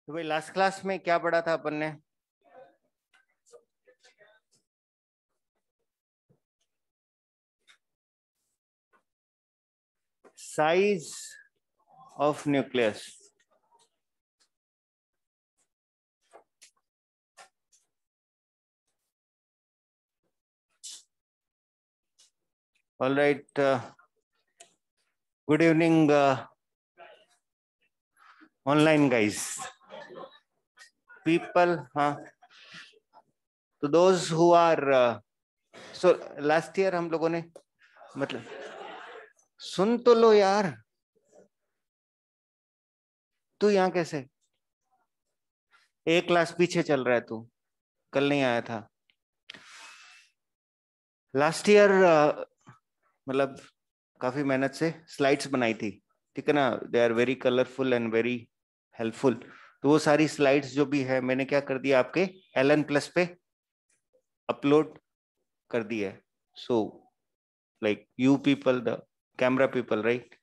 तो भाई last class में क्या पढ़ा था अपन ने? Size of nucleus. All right, good evening online guys, people. हाँ, तो those who are so last year हम लोगों ने, मतलब सुन तो लो यार, तू यहाँ कैसे? एक क्लास पीछे चल रहा है तू, कल नहीं आया था। लास्ट ईयर मतलब काफी मेहनत से स्लाइड्स बनाई थी, ठीक है ना? They are very colourful and very helpful. तो वो सारी स्लाइड्स जो भी है मैंने क्या कर दिया, आपके LN प्लस पे अपलोड कर दिया है। So like you people, the camera people, right,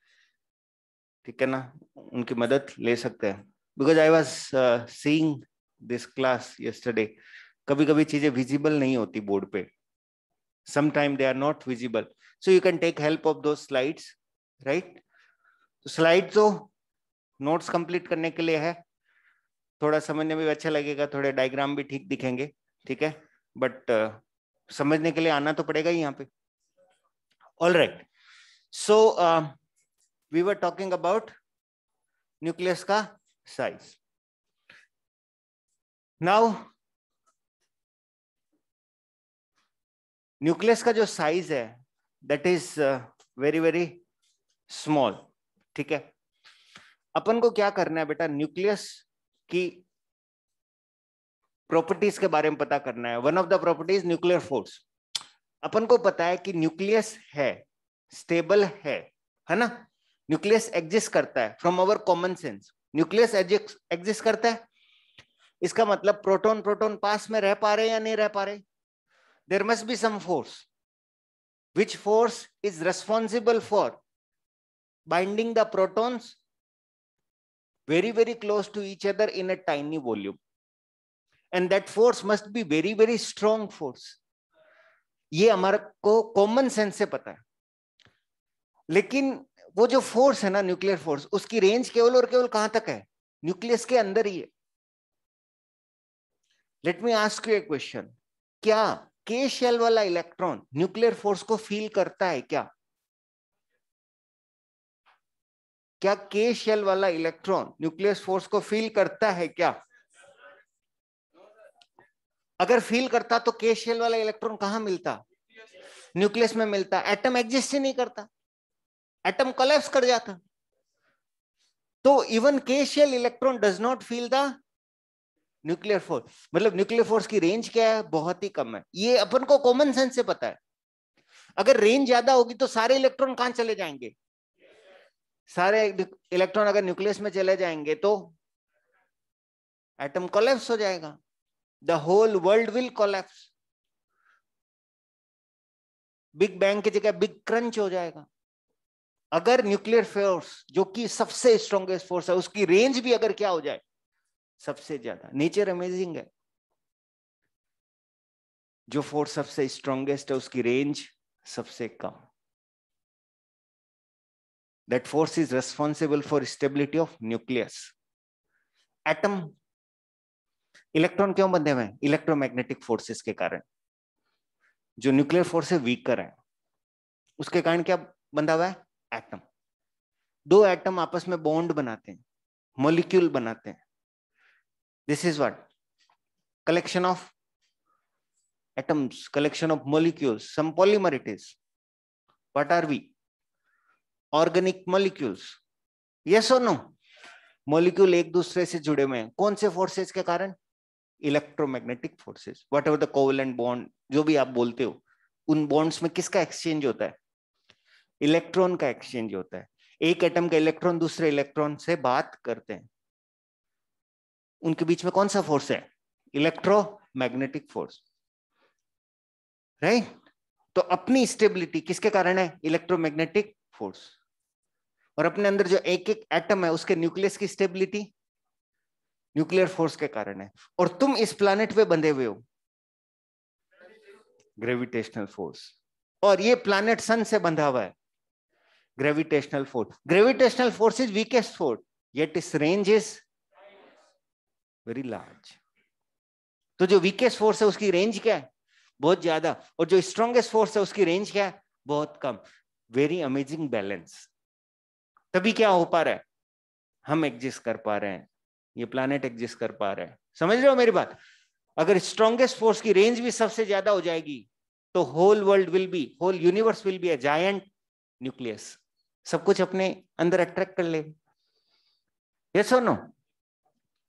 ठीक है ना, उनकी मदद ले सकते हैं। Because I was seeing this class yesterday. कभी कभी चीजें विजिबल नहीं होती बोर्ड पे, sometime they are not visible, so you can take help of those slides, right? तो स्लाइड तो नोट्स कंप्लीट करने के लिए है, थोड़ा समझने में भी अच्छा लगेगा, थोड़े डायग्राम भी ठीक दिखेंगे, ठीक है, बट समझने के लिए आना तो पड़ेगा ही यहाँ पे। All right, so we were talking about nucleus का साइज। नाउ न्यूक्लियस का जो साइज है that is very very small, ठीक है। अपन को क्या करना है बेटा, न्यूक्लियस की प्रॉपर्टीज के बारे में पता करना है। One of the properties nuclear force. अपन को पता है कि न्यूक्लियस है, स्टेबल है ना? न्यूक्लियस एग्जिस्ट करता है, from our common sense nucleus exist करता है। इसका मतलब प्रोटॉन प्रोटॉन पास में रह पा रहे या नहीं रह पा रहे? There must be some force, which force is responsible for binding the protons very very close to each other in a tiny volume, and that force must be very very strong force. ये हमारे को common sense से पता है, लेकिन वो जो force है ना, न्यूक्लियर फोर्स, उसकी रेंज केवल और केवल कहां तक है? न्यूक्लियस के अंदर ही है। Let me ask U A question, क्या के शेल वाला इलेक्ट्रॉन न्यूक्लियर फोर्स को फील करता है क्या? क्या के शेल वाला इलेक्ट्रॉन न्यूक्लियस फोर्स को फील करता है क्या? अगर फील करता तो के शेल वाला इलेक्ट्रॉन कहां मिलता? न्यूक्लियस में मिलता। एटम एग्जिस्ट ही नहीं करता, एटम कोलैप्स कर जाता। तो even K shell electron does not feel the nuclear force. मतलब न्यूक्लियर फोर्स की रेंज क्या है? बहुत ही कम है। ये अपन को कॉमन सेंस से पता है। अगर रेंज ज्यादा होगी तो सारे इलेक्ट्रॉन कहां चले जाएंगे? सारे इलेक्ट्रॉन अगर न्यूक्लियस में चले जाएंगे तो एटम कोलैप्स हो जाएगा, the whole world will collapse. Big bang की जगह बिग क्रंच हो जाएगा। अगर न्यूक्लियर फोर्स जो कि सबसे स्ट्रॉन्गेस्ट फोर्स है, उसकी रेंज भी अगर क्या हो जाए? सबसे ज्यादा। नेचर अमेजिंग है, जो फोर्स सबसे स्ट्रॉन्गेस्ट है उसकी रेंज सबसे कम। That force is responsible for stability of nucleus. Atom, electron क्यों बंधे हुए हैं? इलेक्ट्रोमैग्नेटिक फोर्सेस के कारण। जो न्यूक्लियर फोर्स है वीकर है, उसके कारण क्या बंधा हुआ है? एटम। दो एटम आपस में बॉन्ड बनाते हैं, मॉलिक्यूल बनाते हैं। This is what? Collection of atoms, collection of molecules, some polymer it is. What are we? Organic molecules. Yes or no? Molecule एक दूसरे से जुड़े हुए हैं, कौन से फोर्सेस के कारण? Electromagnetic forces. What ever the covalent bond जो भी आप बोलते हो, उन बॉन्ड्स में किसका एक्सचेंज होता है? इलेक्ट्रॉन का एक्सचेंज होता है। एक एटम का इलेक्ट्रॉन दूसरे इलेक्ट्रॉन से बात करते हैं, उनके बीच में कौन सा फोर्स है? Electromagnetic force, right? तो अपनी स्टेबिलिटी किसके कारण है? Electromagnetic force. और अपने अंदर जो एक एक एटम है उसके न्यूक्लियस की स्टेबिलिटी, न्यूक्लियर फोर्स के कारण है। और तुम इस प्लैनेट पे बंधे हुए हो, ग्रेविटेशनल फोर्स। और ये प्लैनेट सन से बंधा हुआ है, gravitational force. Gravitational force is weakest force, yet it's range is very large. तो जो वीकेस्ट फोर्स है उसकी रेंज क्या है? बहुत ज्यादा। और जो स्ट्रॉन्गेस्ट फोर्स है उसकी रेंज क्या है? बहुत कम। Very amazing balance. तभी क्या हो पा रहा है? हम एग्जिस्ट कर पा रहे हैं, ये प्लैनेट एग्जिस्ट कर पा रहे हैं। समझ रहे हो मेरी बात? अगर स्ट्रॉन्गेस्ट फोर्स की रेंज भी सबसे ज्यादा हो जाएगी तो whole world will be, whole universe will be a giant nucleus. सब कुछ अपने अंदर अट्रैक्ट कर ले। यस और नो?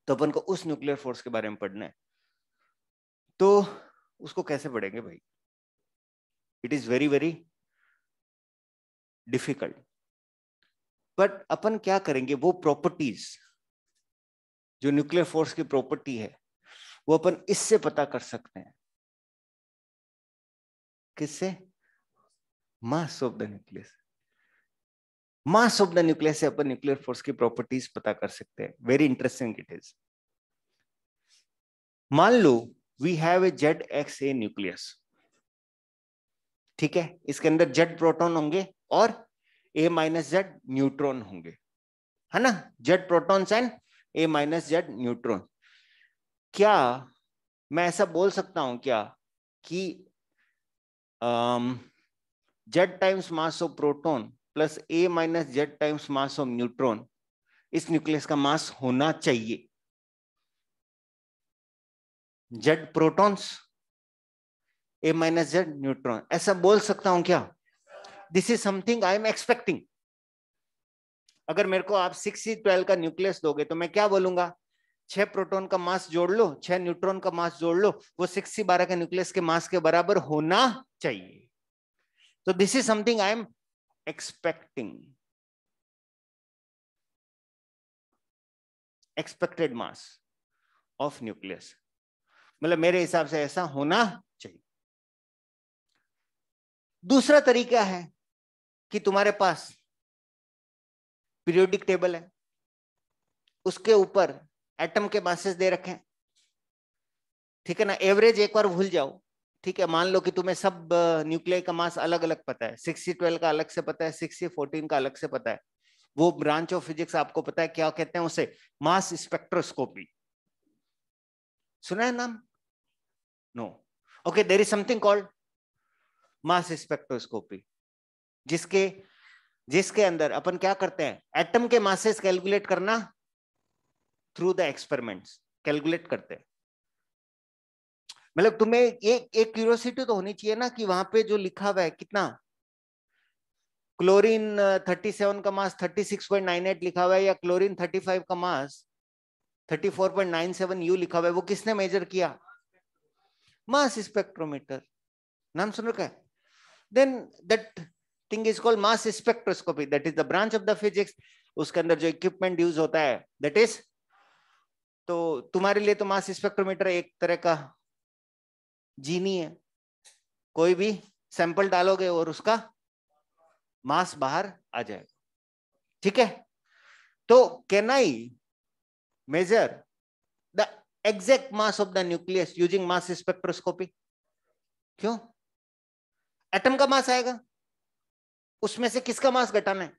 तो अपन को उस न्यूक्लियर फोर्स के बारे में पढ़ना है। तो उसको कैसे पढ़ेंगे भाई? It is very very difficult. But अपन क्या करेंगे, वो प्रॉपर्टीज जो न्यूक्लियर फोर्स की प्रॉपर्टी है वो अपन इससे पता कर सकते हैं। किससे? Mass of the nucleus. Mass of the nucleus से अपन न्यूक्लियर फोर्स की प्रॉपर्टीज पता कर सकते हैं। Very interesting it is. मान लो we have a ZXA nucleus, ठीक है? इसके अंदर Z प्रोटॉन होंगे और A-Z न्यूट्रॉन होंगे, है ना? Z protons and A-Z neutron. क्या मैं ऐसा बोल सकता हूं क्या कि Z times mass of proton plus A-Z times mass of neutron इस न्यूक्लियस का मास होना चाहिए? Z प्रोटॉन्स, A-Z न्यूट्रॉन, ऐसा बोल सकता हूं क्या? This is something I am expecting. अगर मेरे को आप 6C12 का न्यूक्लियस दोगे तो मैं क्या बोलूंगा? 6 प्रोटॉन का मास जोड़ लो, 6 न्यूट्रॉन का मास जोड़ लो, वो 6C12 के न्यूक्लियस के मास के बराबर होना चाहिए। तो this is something I am expecting, expected mass of nucleus, मतलब मेरे हिसाब से ऐसा होना चाहिए। दूसरा तरीका है कि तुम्हारे पास पीरियोडिक टेबल है, उसके ऊपर एटम के मासेस दे रखे हैं, ठीक है ना? एवरेज एक बार भूल जाओ, ठीक है? मान लो कि तुम्हें सब न्यूक्लियाई का मास अलग अलग पता है, 6C12 का अलग से पता है, 6C14 का अलग से पता है। वो ब्रांच ऑफ फिजिक्स आपको पता है क्या कहते हैं उसे? Mass spectroscopy. सुना है नाम? No. Okay, there is something called mass spectroscopy, जिसके अंदर अपन क्या करते हैं? एटम के मासेस कैलकुलेट करना थ्रू द एक्सपेरिमेंट्स कैलकुलेट करते हैं। मतलब तुम्हें एक क्यूरियोसिटी तो होनी चाहिए ना कि वहां पे जो लिखा हुआ है कितना, क्लोरीन 37 का मास 36.98 लिखा हुआ है या क्लोरीन 35 का मास 34.97 यू लिखा हुआ है, वो किसने मेजर किया? Mass spectrometer. नाम सुन रखा है? Then that thing is called mass spectroscopy, that is the branch of the physics. उसके अंदर जो इक्विपमेंट यूज होता है दैट इज, तो तुम्हारे लिए तो मास स्पेक्ट्रोमीटर एक तरह का जीनी है। कोई भी सैंपल डालोगे और उसका मास बाहर आ जाएगा, ठीक है? तो can I measure the exact mass of the nucleus using mass spectroscopy? क्यों? एटम का मास आएगा, उसमें से किसका मास घटाना है?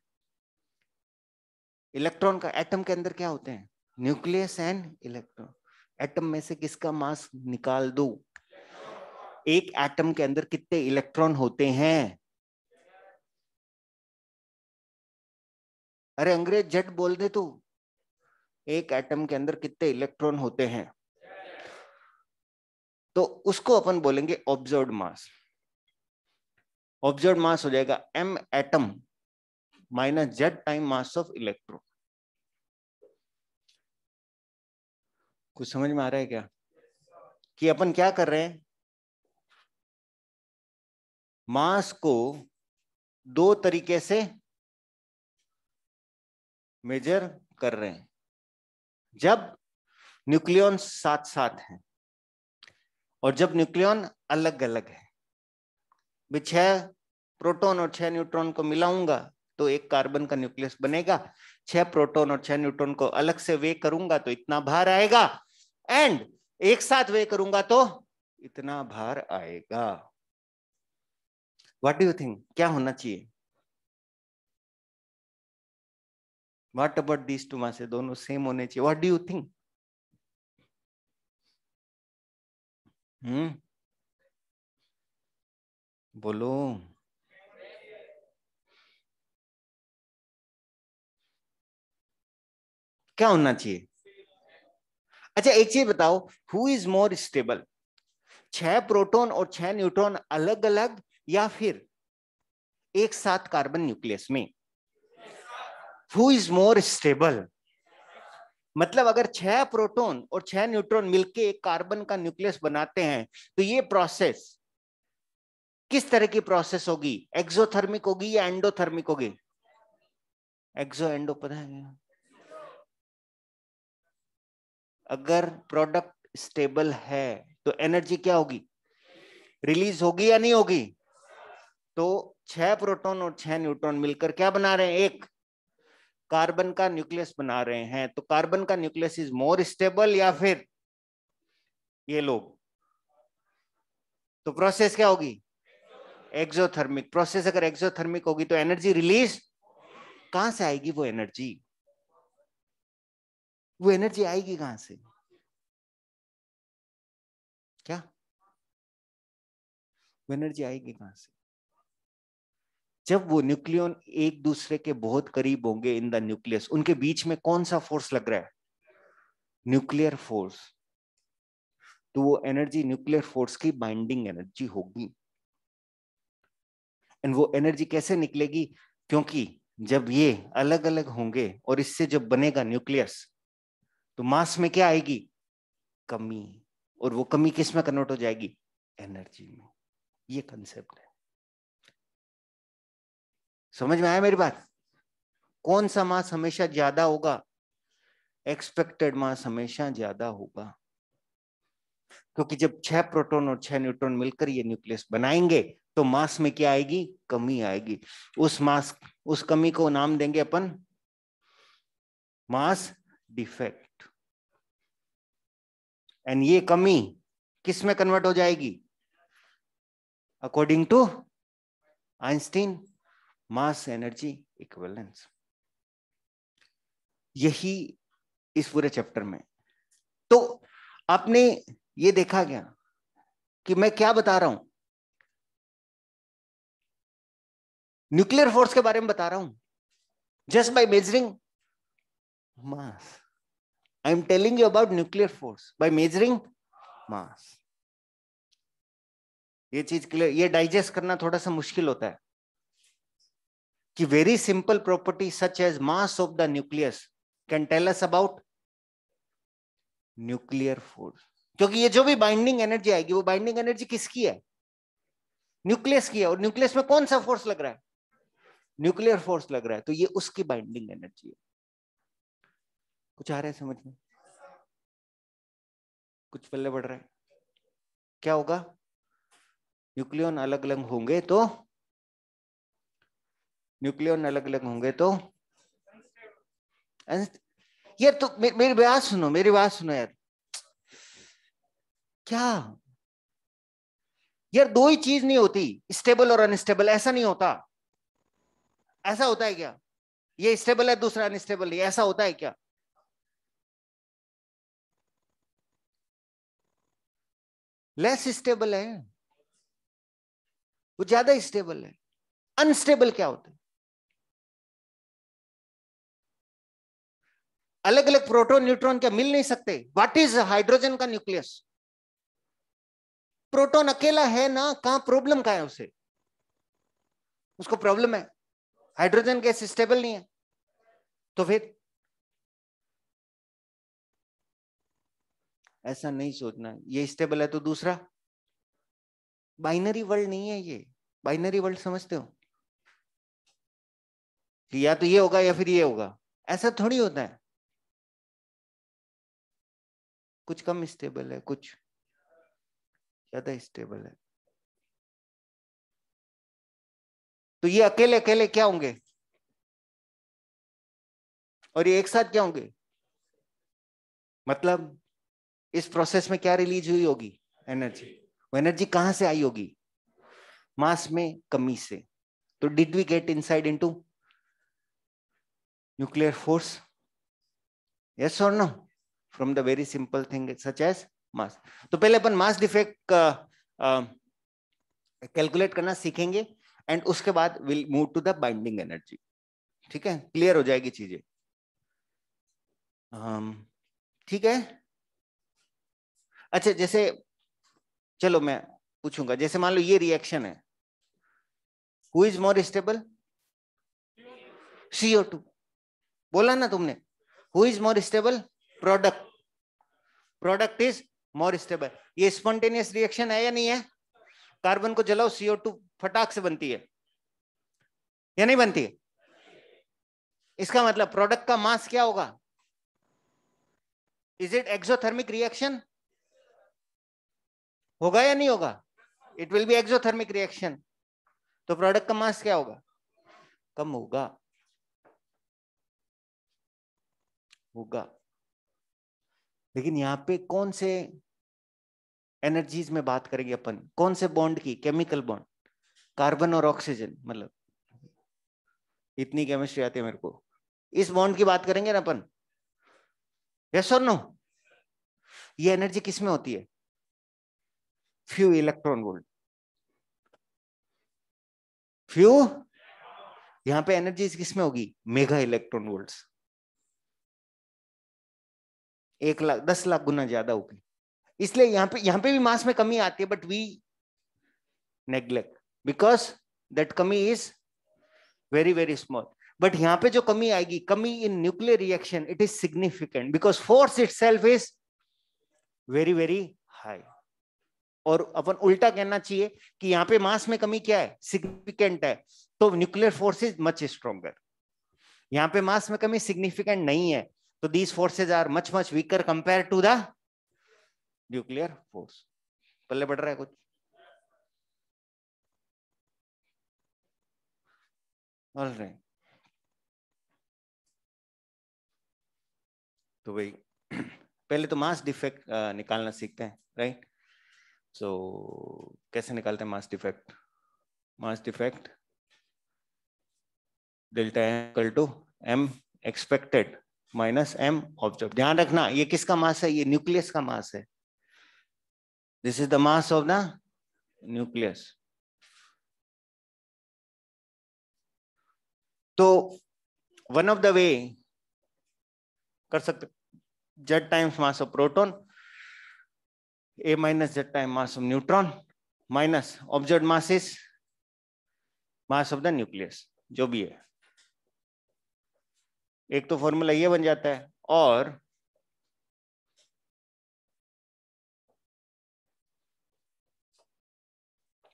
इलेक्ट्रॉन का। एटम के अंदर क्या होते हैं? Nucleus and electron. एटम में से किसका मास निकाल दो। एक एटम के अंदर कितने इलेक्ट्रॉन होते हैं? अरे अंग्रेज झट बोल दे तू। एक एटम के अंदर कितने इलेक्ट्रॉन होते हैं? तो उसको अपन बोलेंगे ऑब्जर्व्ड मास। ऑब्जर्व्ड मास हो जाएगा m atom minus z time mass of electron. कुछ समझ में आ रहा है क्या कि अपन क्या कर रहे हैं? मास को दो तरीके से मेजर कर रहे हैं। जब न्यूक्लियॉन साथ साथ हैं और जब न्यूक्लियॉन अलग अलग है। 6 प्रोटॉन और 6 न्यूट्रॉन को मिलाऊंगा तो एक कार्बन का न्यूक्लियस बनेगा। 6 प्रोटॉन और 6 न्यूट्रॉन को अलग से वे करूंगा तो इतना भार आएगा, एंड एक साथ वे करूंगा तो इतना भार आएगा। व्हाट डू यू थिंक, क्या होना चाहिए? What about these two mass, दोनों सेम होने चाहिए। What do you think? बोलो। क्या होना चाहिए? अच्छा एक चीज बताओ, who is more stable, 6 proton और 6 न्यूट्रॉन अलग अलग या फिर एक साथ कार्बन न्यूक्लियस में? Who is more stable? मतलब अगर 6 प्रोटॉन और 6 न्यूट्रॉन मिलके एक कार्बन का न्यूक्लियस बनाते हैं तो ये प्रोसेस किस तरह की प्रोसेस होगी? एक्सोथर्मिक होगी या एंडोथर्मिक होगी? एक्सो एंडो पता है? अगर प्रोडक्ट स्टेबल है तो एनर्जी क्या होगी? रिलीज होगी या नहीं होगी? तो 6 प्रोटॉन और 6 न्यूट्रॉन मिलकर क्या बना रहे हैं? एक कार्बन का न्यूक्लियस बना रहे हैं। तो कार्बन का न्यूक्लियस इज मोर स्टेबल या फिर ये लोग? तो प्रोसेस क्या होगी? Exothermic process. अगर एक्सोथर्मिक होगी तो एनर्जी रिलीज कहां से आएगी? वो एनर्जी आएगी कहां से? क्या वो एनर्जी आएगी कहां से? जब वो न्यूक्लियन एक दूसरे के बहुत करीब होंगे इन द न्यूक्लियस, उनके बीच में कौन सा फोर्स लग रहा है? Nuclear force. तो वो एनर्जी न्यूक्लियर फोर्स की बाइंडिंग एनर्जी होगी। एंड वो एनर्जी कैसे निकलेगी? क्योंकि जब ये अलग अलग होंगे और इससे जब बनेगा न्यूक्लियस तो मास में क्या आएगी? कमी। और वो कमी किस में कन्वर्ट हो जाएगी? एनर्जी में। ये कंसेप्ट है। समझ में आया मेरी बात? कौन सा मास हमेशा ज्यादा होगा? एक्सपेक्टेड मास हमेशा ज्यादा होगा, क्योंकि जब 6 प्रोटॉन और 6 न्यूट्रॉन मिलकर ये न्यूक्लियस बनाएंगे तो मास में क्या आएगी? कमी आएगी। उस कमी को नाम देंगे अपन मास डिफेक्ट। एंड ये कमी किस में कन्वर्ट हो जाएगी? According to Einstein, mass energy equivalence. यही इस पूरे चैप्टर में। तो आपने ये देखा क्या कि मैं क्या बता रहा हूं? न्यूक्लियर फोर्स के बारे में बता रहा हूं, just by measuring mass. I am telling you about nuclear force by measuring mass. ये चीज क्लियर, ये डाइजेस्ट करना थोड़ा सा मुश्किल होता है कि very simple property such as mass of the nucleus can tell us about nuclear force. क्योंकि ये जो भी बाइंडिंग एनर्जी आएगी वो बाइंडिंग एनर्जी किसकी है? न्यूक्लियस की है। और न्यूक्लियस में कौन सा फोर्स लग रहा है? न्यूक्लियर फोर्स लग रहा है। तो ये उसकी बाइंडिंग एनर्जी है। कुछ आ रहा है समझ में? कुछ पल्ले बढ़ रहा है? क्या होगा? न्यूक्लियन अलग अलग होंगे तो यार, तो मेरी बात सुनो, यार। क्या यार, दो ही चीज नहीं होती, स्टेबल और अनस्टेबल। ऐसा नहीं होता। ऐसा होता है क्या? ये स्टेबल है दूसरा अनस्टेबल है, ऐसा होता है क्या? लेस स्टेबल है, वो ज्यादा स्टेबल है। अनस्टेबल क्या होता है? अलग अलग प्रोटॉन न्यूट्रॉन क्या मिल नहीं सकते? व्हाट इज हाइड्रोजन का न्यूक्लियस? प्रोटॉन अकेला है ना, कहां प्रॉब्लम का है उसे? उसको प्रॉब्लम है हाइड्रोजन गैस स्टेबल नहीं है। तो फिर ऐसा नहीं सोचना ये स्टेबल है तो दूसरा। बाइनरी वर्ल्ड नहीं है ये। बाइनरी वर्ल्ड समझते हो कि या तो ये होगा या फिर ये होगा? ऐसा थोड़ी होता है। कुछ कम स्टेबल है, कुछ ज्यादा स्टेबल है। तो ये अकेले अकेले क्या होंगे? और ये एक साथ क्या होंगे, मतलब इस प्रोसेस में क्या रिलीज हुई होगी, एनर्जी। वो एनर्जी कहां से आई होगी, मास में कमी से। तो did we get inside into nuclear force, yes और no, from the very simple thing such as mass. तो पहले अपन मास डिफेक्ट का कैलकुलेट करना सीखेंगे एंड उसके बाद will move to the binding energy. ठीक है, क्लियर हो जाएगी चीजें। ठीक है। अच्छा, जैसे चलो मैं पूछूंगा, जैसे मान लो ये रिएक्शन है, who is more stable, CO2। बोला ना तुमने, who is more stable, product, product is more stable. ये स्पॉन्टेनियस रिएक्शन है या नहीं है, कार्बन को जलाओ CO2 फटाक से बनती है या नहीं बनती है। इसका मतलब प्रोडक्ट का मास क्या होगा, इज इट एक्सोथर्मिक रिएक्शन, होगा या नहीं होगा, it will be exothermic reaction. तो प्रोडक्ट का मास क्या होगा, कम होगा, होगा। लेकिन यहां पे कौन से एनर्जीज में बात करेंगे अपन, कौन से बॉन्ड की, केमिकल बॉन्ड, कार्बन और ऑक्सीजन, मतलब इतनी केमिस्ट्री आती है मेरे को, इस बॉन्ड की बात करेंगे ना अपन, यस और नो। ये एनर्जी किस में होती है, फ्यू इलेक्ट्रॉन वोल्ट, फ्यू। यहां पे एनर्जी किस में होगी, mega electron volts, 1 lakh 10 lakh गुना ज्यादा होगी। इसलिए यहां पे भी मास में कमी आती है, but we neglect because that कमी is very very small. But यहां पे जो कमी आएगी, कमी in nuclear reaction, it is significant because force itself is very very high. और अपन उल्टा कहना चाहिए कि यहाँ पे मास में कमी क्या है, सिग्निफिकेंट है, तो nuclear force is much stronger. यहाँ पे मास में कमी सिग्निफिकेंट नहीं है, तो these forces are much much weaker compare to the nuclear force. पल्ले बढ़ रहा है कुछ, ऑलराइट। तो भाई पहले तो मास डिफेक्ट निकालना सीखते हैं, राइट। सो कैसे निकालते हैं mass defect, mass defect delta equal to m expected minus m observe. ध्यान रखना ये किसका मास है, ये न्यूक्लियस का मास है, this is the mass of the nucleus. तो वन ऑफ द वे कर सकते, z times mass of proton, a minus z time mass of neutron, minus observe mass is mass of the nucleus, जो भी है। एक तो formula ये बन जाता है, और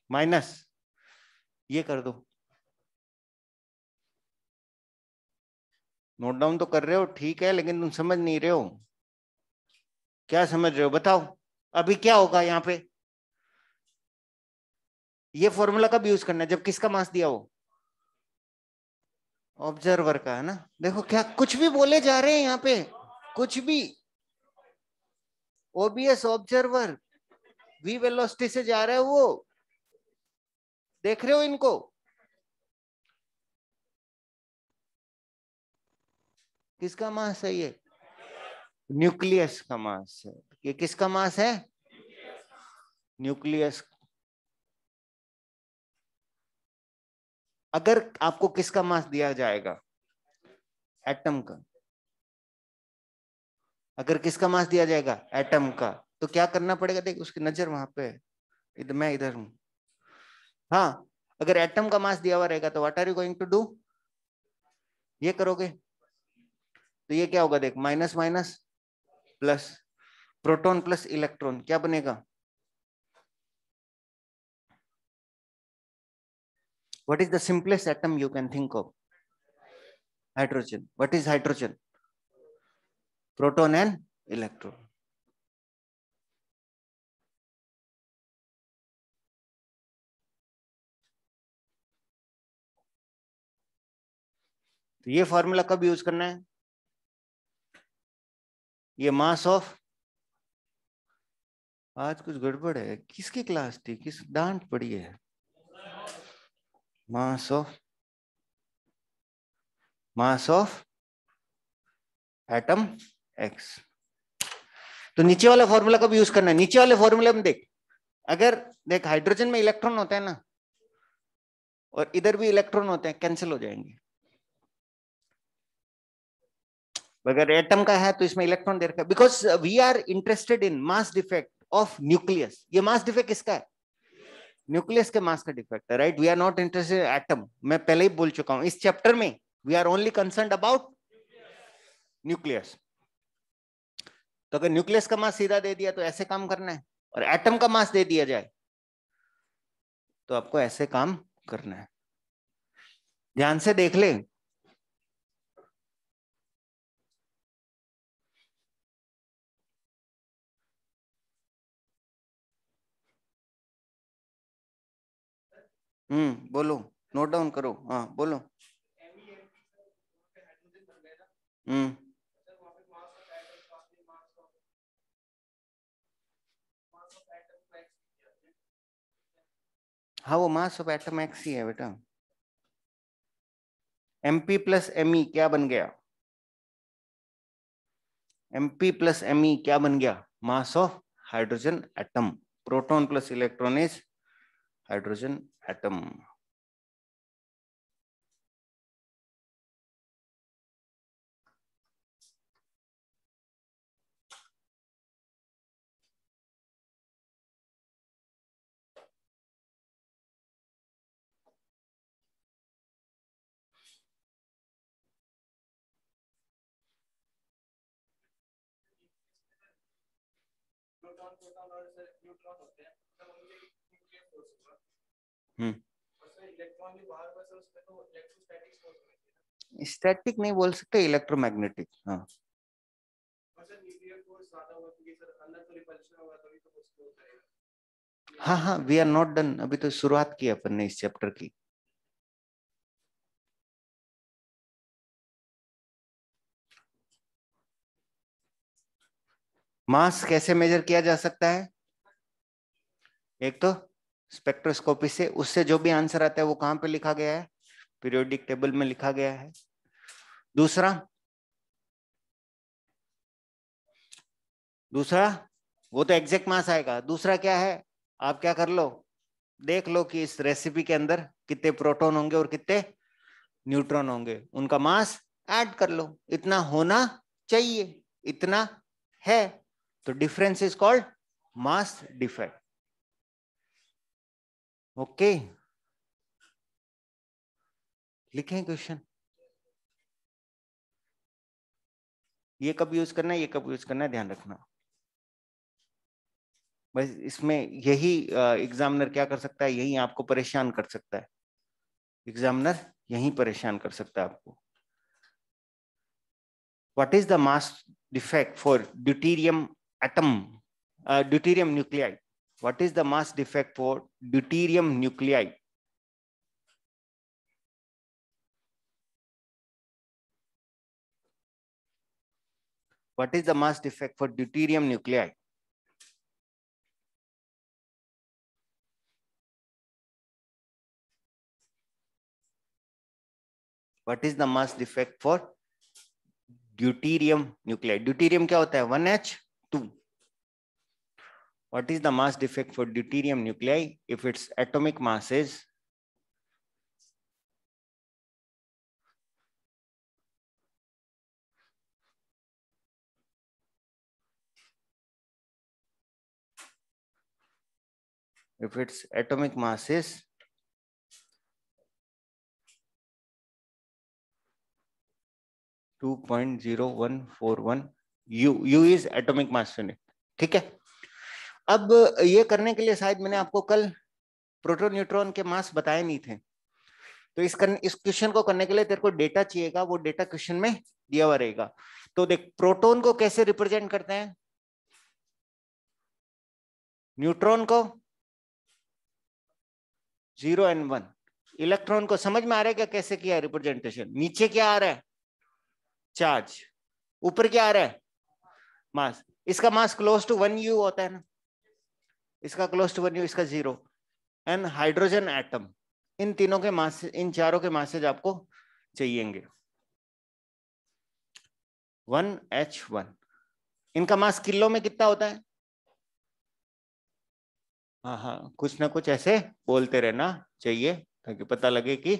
माइनस ये कर दो। नोट डाउन तो कर रहे हो, ठीक है, लेकिन तुम समझ नहीं रहे हो। क्या समझ रहे हो बताओ, अभी क्या होगा यहाँ पे, ये फॉर्मूला कब यूज करना है, जब किसका मास दिया हो, ऑब्जर्वर का, है ना। देखो क्या कुछ भी बोले जा रहे हैं यहाँ पे, कुछ भी। ओबीएस ऑब्जर्वर, वी वेलोसिटी से जा रहा है वो, देख रहे हो इनको, किसका मास है ये, न्यूक्लियस का मास है। ये किसका मास है, न्यूक्लियस। अगर आपको किसका मास दिया जाएगा, एटम का, अगर किसका मास दिया जाएगा, एटम का, तो क्या करना पड़ेगा, देख उसकी नजर वहां पे है, इधर मैं इधर हूं। हाँ, अगर एटम का मास दिया हुआ रहेगा तो what are you going to do, ये करोगे। तो ये क्या होगा, देख minus minus plus, proton plus electron क्या बनेगा, what is the simplest atom you can think of, hydrogen. What is hydrogen, proton and electron. तो ये फॉर्मूला कब यूज करना है, ये मास ऑफ, आज कुछ गड़बड़ है, किसकी क्लास थी, किस डांट पड़ी है? Mass of atom x. तो नीचे वाला फॉर्मूला कब यूज करना है? नीचे वाले फॉर्मूले में देख, अगर देख हाइड्रोजन में इलेक्ट्रॉन होते हैं ना, और इधर भी इलेक्ट्रॉन होते हैं, कैंसिल हो जाएंगे। अगर एटम का है तो इसमें इलेक्ट्रॉन दे रखा है, because we are interested in mass defect of nucleus. ये मास डिफेक्ट किसका है? न्यूक्लियस के मास का डिफेक्ट है, right? We are not interested in atom. मैं पहले ही बोल चुका हूं इस चैप्टर में, we are only concerned about nucleus. तो अगर न्यूक्लियस का मास सीधा दे दिया तो ऐसे काम करना है, और एटम का मास दे दिया जाए तो आपको ऐसे काम करना है। ध्यान से देख ले। बोलो, नोट डाउन करो। हाँ बोलो। हाँ, वो मास ऑफ एटम एक्स ही है बेटा। एमपी प्लस एमई क्या बन गया? एमपी प्लस एमई क्या बन गया? Mass of hydrogen atom. Proton plus electron is hydrogen atom. Static नहीं बोल सकते, इलेक्ट्रोमैग्नेटिक। हाँ हाँ हाँ, वी आर नॉट डन, अभी तो शुरुआत की अपन ने इस चैप्टर की। मास कैसे मेजर किया जा सकता है? एक तो स्पेक्ट्रोस्कोपी से, उससे जो भी आंसर आता है वो कहां पे लिखा गया है? पीरियोडिक टेबल में लिखा गया है। दूसरा वो तो एग्जैक्ट मास आएगा। दूसरा क्या है? आप क्या कर लो, देख लो कि इस रेसिपी के अंदर कितने प्रोटॉन होंगे और कितने न्यूट्रॉन होंगे, उनका मास ऐड कर लो। इतना होना चाहिए, इतना है, तो difference is called mass defect. Okay, लिखें क्वेश्चन। ये कब यूज करना है, ये कब यूज करना है, ध्यान रखना। बस इसमें यही एग्जामिनर क्या कर सकता है, यही आपको परेशान कर सकता है। एग्जामिनर यही परेशान कर सकता है आपको। What is the mass defect for deuterium atom, deuterium nuclei? What is the mass defect for deuterium nuclei? What is the mass defect for deuterium nuclei? What is the mass defect for deuterium nuclei? Deuterium क्या होता है? 1H2. What is the mass defect for deuterium nuclei if its atomic mass is if its atomic mass is 2.0141 U is atomic mass unit। ठीक है, अब ये करने के लिए शायद मैंने आपको कल प्रोटॉन न्यूट्रॉन के मास बताए नहीं थे, तो इस क्वेश्चन को करने के लिए तेरे को डेटा चाहिएगा, वो डेटा क्वेश्चन में दिया हुआ रहेगा। तो देख, प्रोटॉन को कैसे रिप्रेजेंट करते हैं? न्यूट्रॉन को 0 and 1। इलेक्ट्रॉन को समझ में आ रहा है क्या कैसे किया रिप्रेजेंटेशन? नीचे क्या आ रहा है? चार्ज। ऊपर क्या आ रहा है? मास, इसका मास क्लोज टू 1 U होता है ना, इसका क्लोज टू 1 U, इसका 0। एंड हाइड्रोजन एटम, इन तीनों के मास, इन चारों के मासेज आपको चाहिएंगे। 1H1, इनका मास किलो में कितना होता है? हाँ हाँ, कुछ ना कुछ ऐसे बोलते रहना चाहिए ताकि पता लगे कि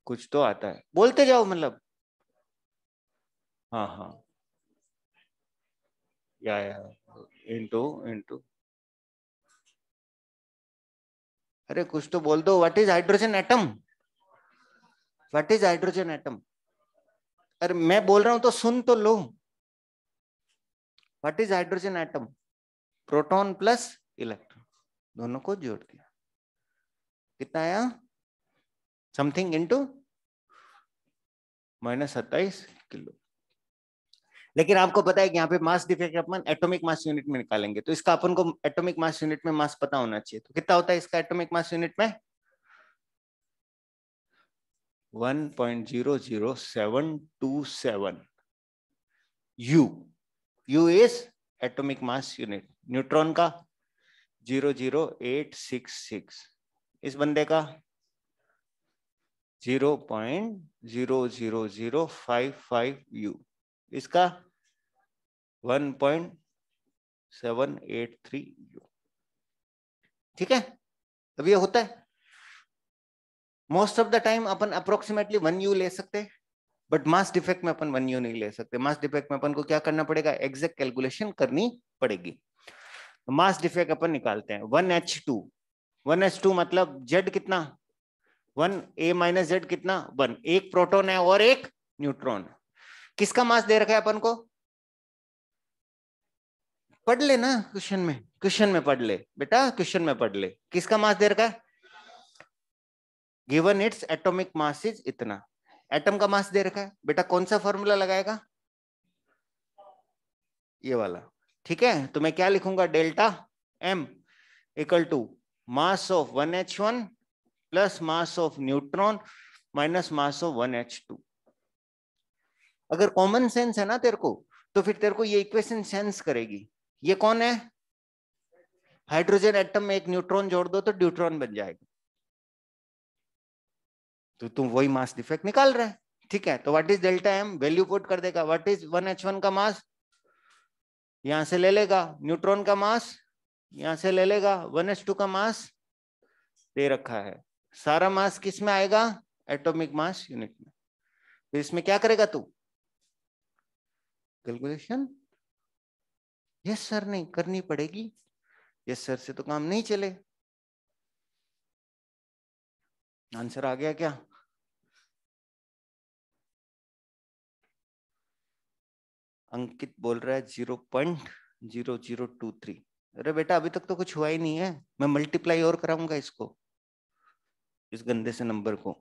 कुछ तो आता है, बोलते जाओ मतलब। हाँ हाँ, या इनटू इनटू, अरे कुछ तो बोल दो। What is hydrogen atom? What is hydrogen atom? अरे मैं बोल रहा हूं तो सुन तो लो। What is hydrogen atom? Proton plus electron, दोनों को जोड़ दिया, कितना आया? Something into -27 kilo. लेकिन आपको पता है कि यहाँ पे मास डिफेक्ट अपन एटॉमिक मास यूनिट में निकालेंगे, तो इसका अपन को एटॉमिक मास यूनिट में मास पता होना चाहिए। तो कितना होता है इसका एटॉमिक मास यूनिट में? 1.00727 U। U is atomic mass unit. Neutron का 00866, इस बंदे का 0.00055 U, इसका 1.783 U। ठीक है, अब ये होता है most of the time upon approximately 1 U ले सकते हैं, बट मास डिफेक्ट में अपन 1 U नहीं ले सकते। मास डिफेक्ट में अपन को क्या करना पड़ेगा? एग्जैक्ट कैलकुलेशन करनी पड़ेगी। मास डिफेक्ट अपन निकालते हैं। 1H2, 1H2 मतलब Z कितना? 1A माइनस Z कितना? 1। एक प्रोटॉन है और एक न्यूट्रॉन। किसका मास दे रखा है अपन को? पढ़ ले ना क्वेश्चन में, क्वेश्चन में पढ़ ले बेटा, क्वेश्चन में पढ़ ले। किसका मास दे रखा है? Given its atomic mass is इतना। एटम का मास दे रखा है बेटा, कौन सा फॉर्मूला लगाएगा? ये वाला। ठीक है, तो मैं क्या लिखूंगा? Delta M equal to mass of 1H1 plus mass of neutron minus mass of 1H2। अगर कॉमन सेंस है ना तेरे को, तो फिर तेरे को ये इक्वेशन सेंस करेगी। ये कौन है? हाइड्रोजन एटम में एक न्यूट्रॉन जोड़ दो तो ड्यूट्रॉन बन जाएगा। तो तुम वही मास डिफेक्ट निकाल रहे हैं। ठीक है, तो what is delta M? Value put कर देगा। व्हाट इज 1H1 का मास? यहां से ले लेगा। न्यूट्रॉन का मास यहां से ले लेगा। 1H2 का मास दे रखा है। सारा मास किस में आएगा? एटॉमिक मास यूनिट में। तो इसमें क्या करेगा तू? कैलकुलेशन। यस सर नहीं करनी पड़ेगी, यस सर से तो काम नहीं चले। आंसर आ गया क्या? अंकित बोल रहा है 0.0023। अरे बेटा अभी तक तो कुछ हुआ ही नहीं है, मैं मल्टीप्लाई और कराऊंगा इसको, इस गंदे से नंबर को।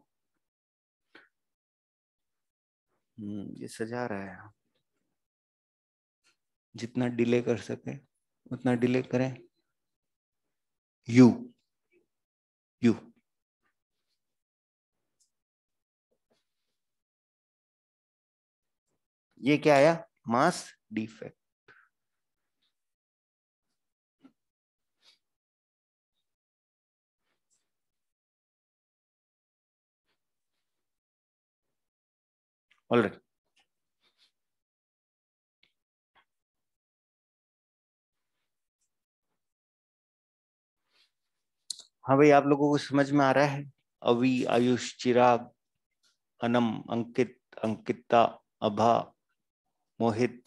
ये सजा रहा है। जितना डिले कर सके उतना डिले करें। यू यू ये क्या आया? Mass defect. ऑलराइट, हाँ भाई, आप लोगों को समझ में आ रहा है? अवी, आयुष, चिराग, अनम, अंकित, अंकिता, अभा, मोहित।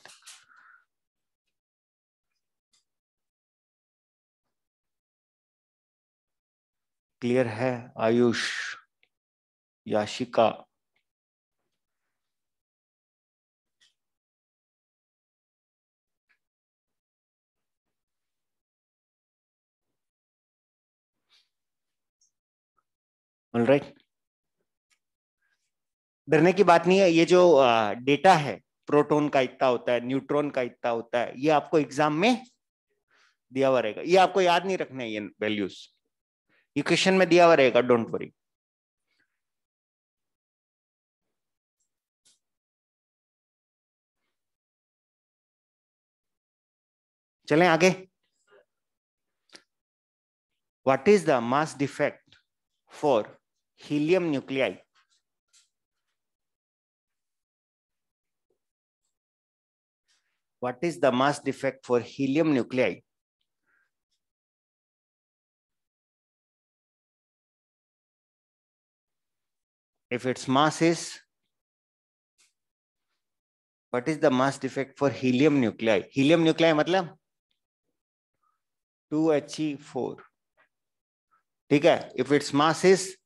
क्लियर है? आयुष, याशिका, ऑलराइट। डरने की बात नहीं है। ये जो डेटा है, प्रोटॉन का इतना होता है, न्यूट्रॉन का इतना होता है, ये आपको एग्जाम में दिया हुआ रहेगा। ये आपको याद नहीं रखना है, ये वैल्यूज ये क्वेश्चन में दिया हुआ रहेगा, डोंट वरी। चलें आगे. What is the mass defect for helium nuclei? What is the mass defect for helium nuclei? If its mass is, what is the mass defect for helium nuclei? Helium nuclei मतलब 2He4. ठीक है. If its mass is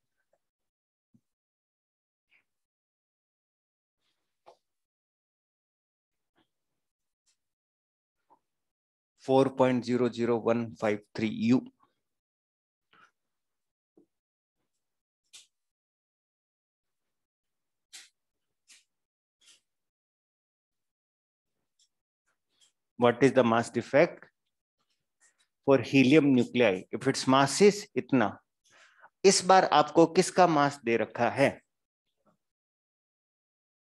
4.00153 U. What is the mass defect for helium nuclei? If its mass is इतना. इस बार आपको किसका मास दे रखा है?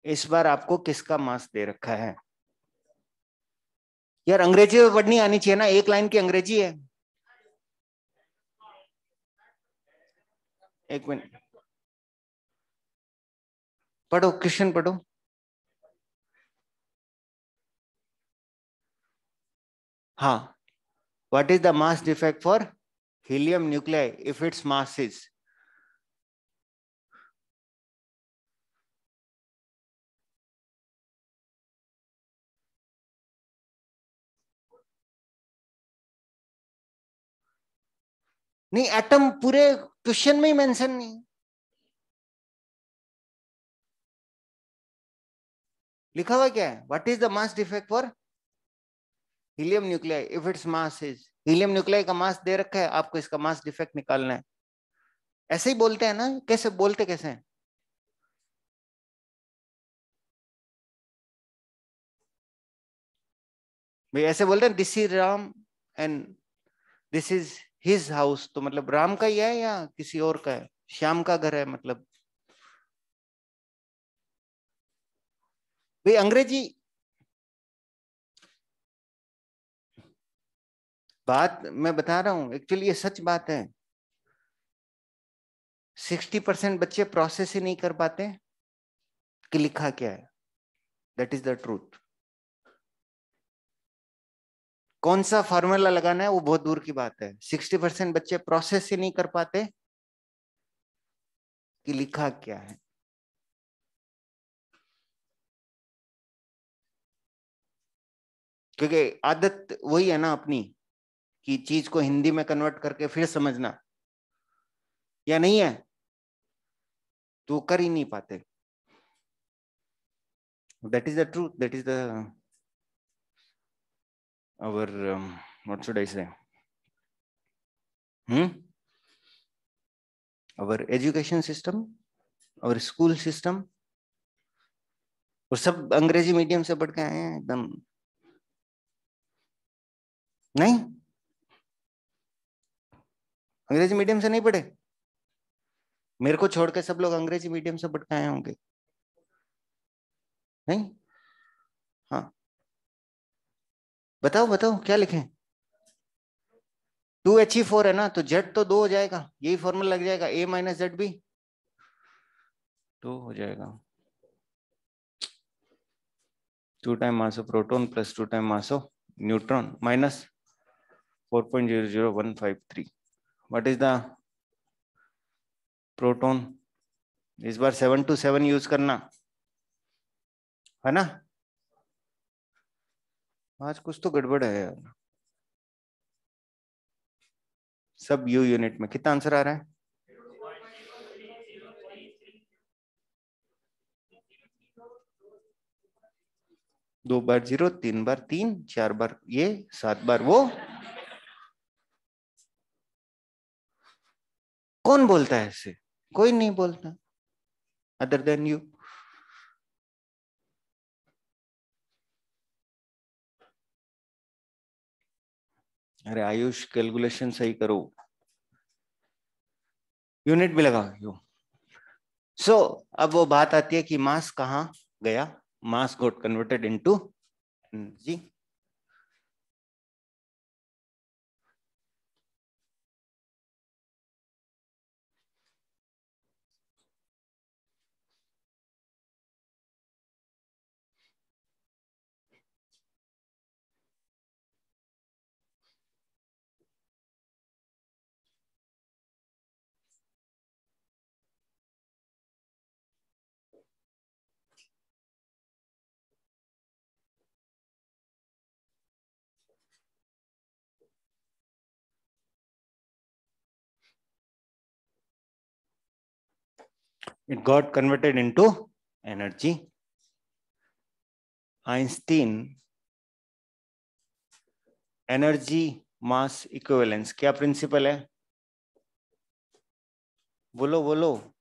इस बार आपको किसका मास दे रखा है? यार अंग्रेजी में पढ़नी आनी चाहिए ना, एक लाइन की अंग्रेजी है. एक मिनट पढ़ो, क्वेश्चन पढ़ो. हाँ. What is the mass defect for helium nuclei if its mass is? नहीं, एटम पूरे क्वेश्चन में ही मेंशन नहीं. लिखा हुआ क्या है? What is the mass defect for helium nuclei if its mass is? Helium nuclei का मास दे रखा है, आपको इसका मास डिफेक्ट निकालना है. ऐसे ही बोलते हैं ना? कैसे बोलते कैसे हैं? भाई ऐसे बोलते हैं this is Ram and this is his house. तो मतलब राम का ही है या किसी और का है? श्याम का घर है मतलब. भाई अंग्रेजी बात मैं बता रहा हूं, एक्चुअली ये सच बात है. 60% बच्चे प्रोसेस ही नहीं कर पाते कि लिखा क्या है. That is the truth. कौन सा फॉर्मूला लगाना है वो बहुत दूर की बात है. 60% बच्चे प्रोसेस ही नहीं कर पाते कि लिखा क्या है. क्योंकि आदत वही है ना अपनी, कि चीज को हिंदी में कन्वर्ट करके फिर समझना, या नहीं है? तो कर ही नहीं पाते. That is the truth. That is the our what should I say, our education system, our school system. और सब अंग्रेजी मीडियम से पढ़ के आए हैं एकदम. नहीं, अंग्रेजी मीडियम से नहीं पढ़े. मेरे को छोड़ के सब लोग अंग्रेजी मीडियम से पढ़ के आए होंगे. नहीं? हाँ बताओ बताओ क्या लिखें. 2He4 है ना, तो Z तो 2 हो जाएगा. यही फॉर्मूला लग जाएगा. A माइनस जेड भी 2 हो जाएगा. 2 time mass of proton plus 2 time mass of neutron minus 4.00153. What is the proton? इस बार 7 to 7 यूज करना है ना. आज कुछ तो गड़बड़ है यार. सब यू यूनिट में कितना आंसर आ रहा है? 2 बार 0, 3 बार 3, 4 बार ये, 7 बार वो. कौन बोलता है ऐसे? कोई नहीं बोलता अदर देन यू. अरे आयुष कैलकुलेशन सही करो, यूनिट भी लगाओ. सो अब वो बात आती है कि मास कहाँ गया. Mass got converted into energy. It got converted into energy. Einstein energy mass equivalence क्या प्रिंसिपल है? बोलो बोलो।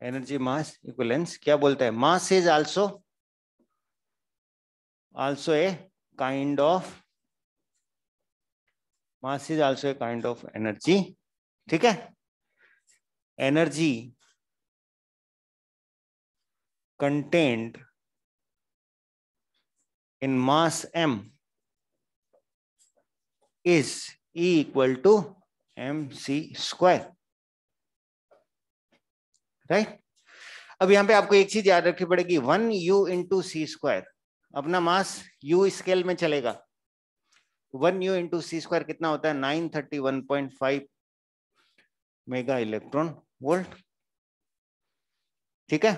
एनर्जी मास इक्विवेलेंस क्या बोलता है? Mass is also a kind of mass is also a kind of energy. ठीक है, energy contained in mass m is E equal to mc square, right? अब यहां पे आपको एक चीज याद रखनी पड़ेगी, 1u इंटू सी स्क्वायर, अपना मास u स्केल में चलेगा, 1u इंटू सी स्क्वायर कितना होता है? 931.5 मेगा इलेक्ट्रॉन वोल्ट। ठीक है,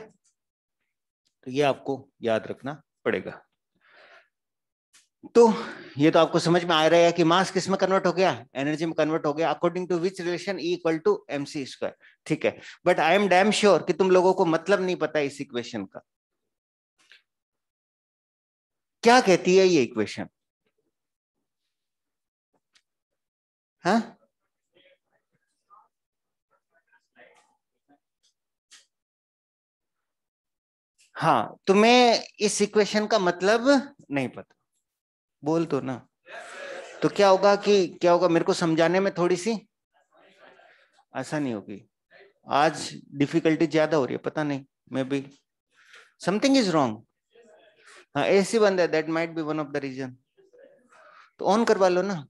तो ये आपको याद रखना पड़ेगा। तो ये तो आपको समझ में आ रहा है कि मास किस में कन्वर्ट हो गया? एनर्जी में कन्वर्ट हो गया, according to which relation E equal to mc square. ठीक है, but I am damn sure कि तुम लोगों को मतलब नहीं पता इस इक्वेशन का। क्या कहती है ये इक्वेशन? हाँ, हाँ, तुम्हें इस इक्वेशन का मतलब नहीं पता, बोल तो ना। तो क्या होगा मेरे को समझाने में थोड़ी सी आसानी होगी। आज डिफिकल्टी ज्यादा हो रही है, पता नहीं, maybe something is wrong. हाँ, ऐसी बंद है, that might be one of the reason. तो ऑन करवा लो ना।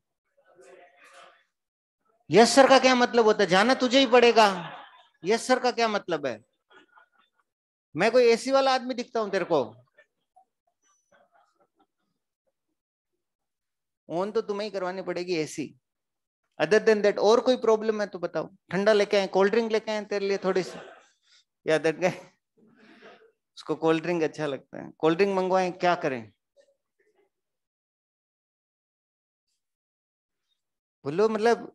यस सर का क्या मतलब होता है? जाना तुझे ही पड़ेगा। यस सर का क्या मतलब है? मैं कोई एसी वाला आदमी दिखता हूं तेरे को? ऑन तो तुम्हें ही करवानी पड़ेगी एसी। अदर देन दैट और कोई प्रॉब्लम है तो बताओ। ठंडा लेके आए, कोल्ड ड्रिंक लेके आए तेरे लिए थोड़ी सी, या दैट गाय उसको कोल्ड ड्रिंक अच्छा लगता है, कोल्ड ड्रिंक मंगवाएं, क्या करें? बोलो, मतलब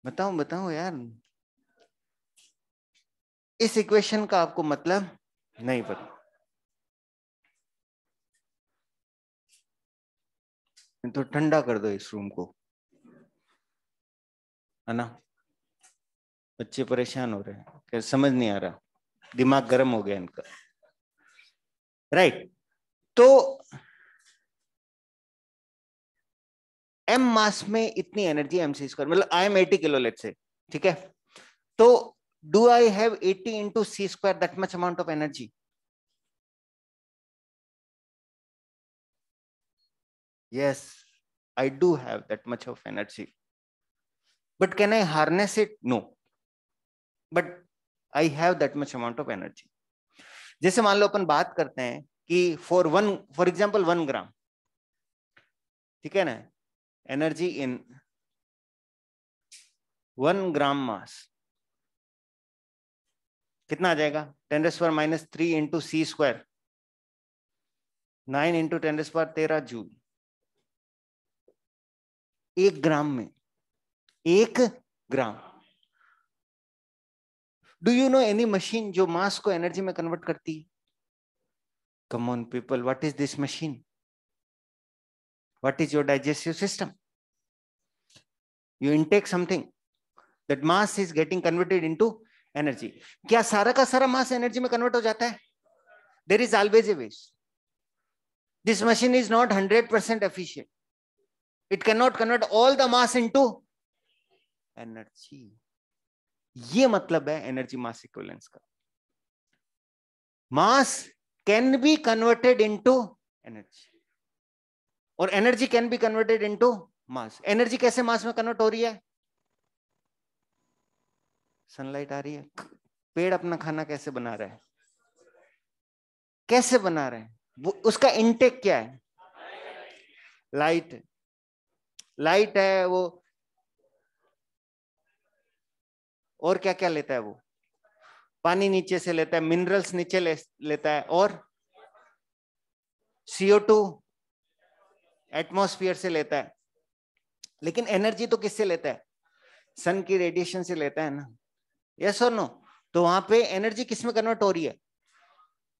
बताओ बताओ यार, इस इक्वेशन का आपको मतलब नहीं पता तो ठंडा कर दो इस रूम को, है ना? बच्चे परेशान हो रहे हैं, क्या समझ नहीं आ रहा, दिमाग गर्म हो गया इनका, राइट? तो एम मास में इतनी एनर्जी mc स्क्वायर, मतलब I am 80 kilo let's say, ठीक है? तो do I have 80 into C square that much amount of energy? Yes, I do have that much of energy. But can I harness it? No. But I have that much amount of energy. जैसे मान लो अपन बात करते हैं कि for example 1 ग्राम, ठीक है ना, energy in 1 ग्राम मास कितना आ जाएगा? 10⁻³ into C square, 9 into 10⁻13 joule. 1 gram में, 1 gram. Do you know any machine जो मास को एनर्जी में कन्वर्ट करती है? Come on people, what is this machine? What is your digestive system? You intake something, that mass is getting converted into energy. क्या सारा का सारा mass energy में कन्वर्ट हो जाता है? There is always a waste. This machine is not 100% efficient. It cannot convert all the mass into energy. ये मतलब है एनर्जी मास इक्विवेलेंस का। Mass can be converted into energy, और energy can be converted into mass. Energy कैसे mass में convert हो रही है? सनलाइट आ रही है, पेड़ अपना खाना कैसे बना रहा है? कैसे बना रहे हैं? वो उसका इनटेक क्या है? लाइट, लाइट है वो, और क्या क्या लेता है वो? पानी नीचे से लेता है, मिनरल्स नीचे लेता है, और CO2, एटमॉस्फेयर से लेता है, लेकिन एनर्जी तो किससे लेता है? सन की रेडिएशन से लेता है ना, यस और नो? तो वहां पे एनर्जी किस में कन्वर्ट हो रही है?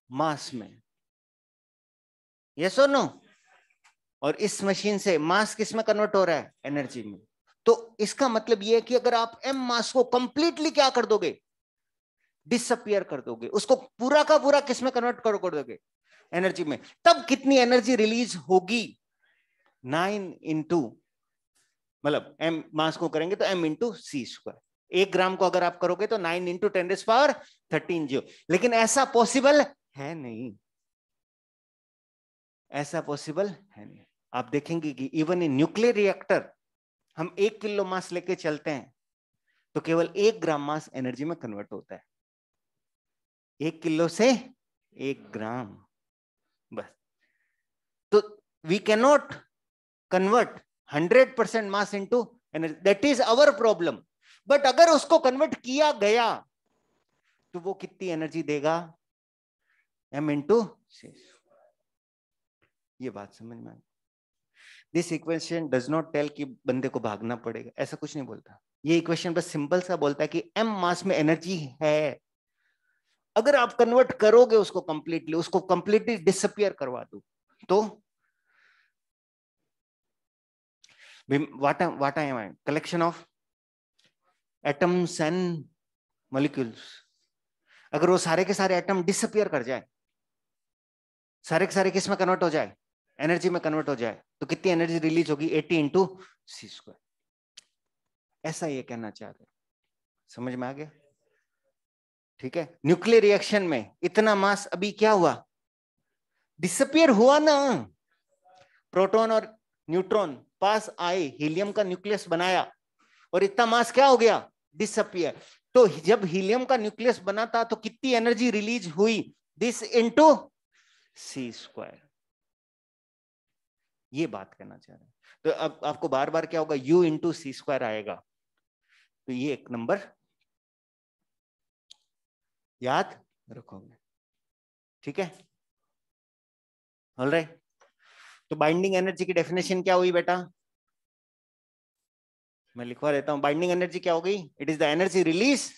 मास में, यस और नो? और इस मशीन से मास किस में कन्वर्ट हो रहा है? एनर्जी में। तो इसका मतलब यह है कि अगर आप एम मास को कंप्लीटली क्या कर दोगे? डिसअपियर कर दोगे, उसको पूरा का पूरा किस में कन्वर्ट कर दोगे? एनर्जी में। तब कितनी एनर्जी रिलीज होगी? 9 इंटू, मतलब एम मास को करेंगे तो एम इंटू सी स्क्वायर। 1 ग्राम को अगर आप करोगे तो 9 इंटू 10⁻13 जो। लेकिन ऐसा पॉसिबल है नहीं, ऐसा पॉसिबल है नहीं। आप देखेंगे कि इवन इन न्यूक्लियर रिएक्टर हम 1 किलो मास लेके चलते हैं तो केवल 1 ग्राम मास एनर्जी में कन्वर्ट होता है। 1 किलो से 1 ग्राम, बस। तो we can not convert 100% mass into energy, that is our problem. But अगर उसको कन्वर्ट किया गया तो वो कितनी एनर्जी देगा? M into. ये बात समझ में आई? This equation does not tell कि बंदे को भागना पड़ेगा, ऐसा कुछ नहीं बोलता। ये इक्वेशन बस सिंपल सा बोलता है कि एम मास में एनर्जी है, अगर आप कन्वर्ट करोगे उसको कंप्लीटली, उसको कंप्लीटली डिसअपियर करवा दो तो what am I? Collection of atoms and molecules. अगर वो सारे के सारे एटम डिसअपियर कर जाए, सारे के सारे किस में कन्वर्ट हो जाए? एनर्जी में कन्वर्ट हो जाए, तो कितनी एनर्जी रिलीज होगी? 80 इंटू सी स्क्वायर। ऐसा ये कहना चाह रहे, समझ में आ गया? ठीक है। न्यूक्लियर रिएक्शन में इतना मास अभी क्या हुआ? डिसअपियर हुआ ना। प्रोटॉन और न्यूट्रॉन पास आए, हीलियम का न्यूक्लियस बनाया और इतना मास क्या हो गया? डिसअपियर। तो जब हीलियम का न्यूक्लियस बना था तो कितनी एनर्जी रिलीज हुई? This into C square. ये बात कहना चाह रहे हैं। तो अब आपको बार बार क्या होगा? U इंटू सी स्क्वायर आएगा। तो ये एक नंबर याद रखोगे, ठीक है? ऑलराइट। तो बाइंडिंग एनर्जी की डेफिनेशन क्या हुई बेटा? मैं लिखवा देता हूं। बाइंडिंग एनर्जी क्या हो गई? It is the energy release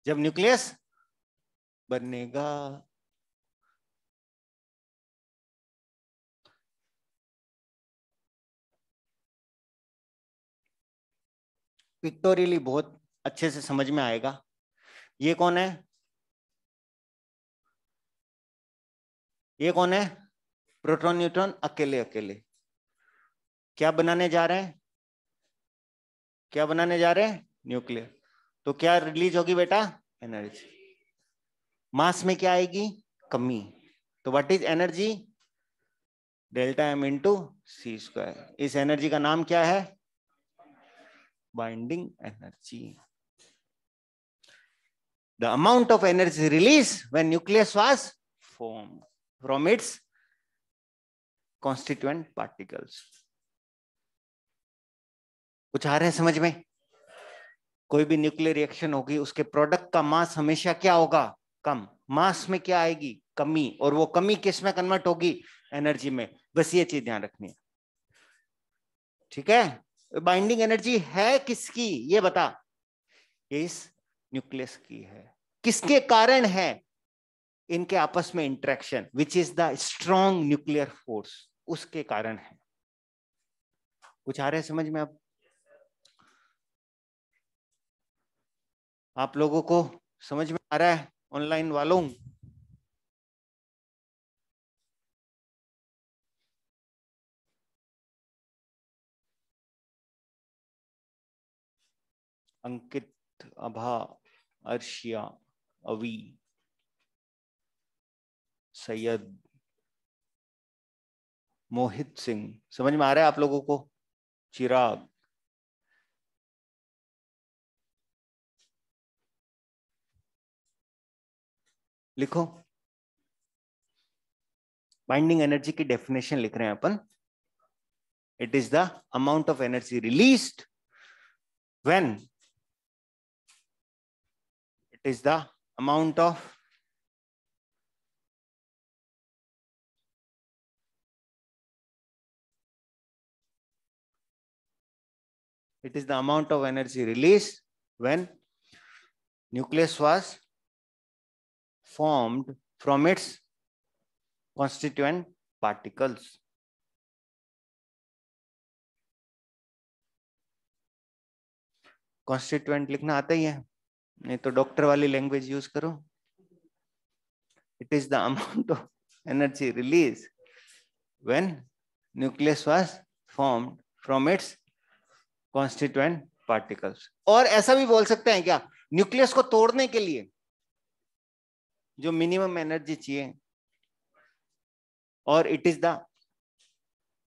जब न्यूक्लियस बनेगा। पिक्टोरियली बहुत अच्छे से समझ में आएगा। ये कौन है? ये कौन है? प्रोटॉन न्यूट्रॉन अकेले अकेले क्या बनाने जा रहे हैं? क्या बनाने जा रहे हैं? न्यूक्लियर। तो क्या रिलीज होगी बेटा? एनर्जी। मास में क्या आएगी? कमी। तो what is energy? Delta M into C square. इस एनर्जी का नाम क्या है? Binding energy. The amount of energy release when nucleus was formed from its constituent particles. कुछ आ रहे हैं समझ में? कोई भी न्यूक्लियर रिएक्शन होगी, उसके प्रोडक्ट का मास हमेशा क्या होगा? कम। मास में क्या आएगी? कमी। और वो कमी किस में कन्वर्ट होगी? एनर्जी में। बस ये चीज ध्यान रखनी है, ठीक है? बाइंडिंग एनर्जी है किसकी ये बता? इस न्यूक्लियस की है। किसके कारण है? इनके आपस में interaction, which is the strong nuclear force, उसके कारण है। कुछ आ रहे हैं समझ में? आप लोगों को समझ में आ रहा है? ऑनलाइन वालों अंकित, अभा, अर्शिया, अवी, सैयद, मोहित सिंह, समझ में आ रहा है आप लोगों को? चिराग, लिखो। बाइंडिंग एनर्जी की डेफिनेशन लिख रहे हैं अपन। It is the amount of energy released when, it is the amount of It is the amount of energy released when nucleus was formed from its constituent particles. Constituent लिखना आता ही है, नहीं तो डॉक्टर वाली लैंग्वेज यूज करो. It is the amount of energy released when nucleus was formed from its constituent particles. और ऐसा भी बोल सकते हैं क्या, न्यूक्लियस को तोड़ने के लिए जो मिनिमम एनर्जी चाहिए, और it is the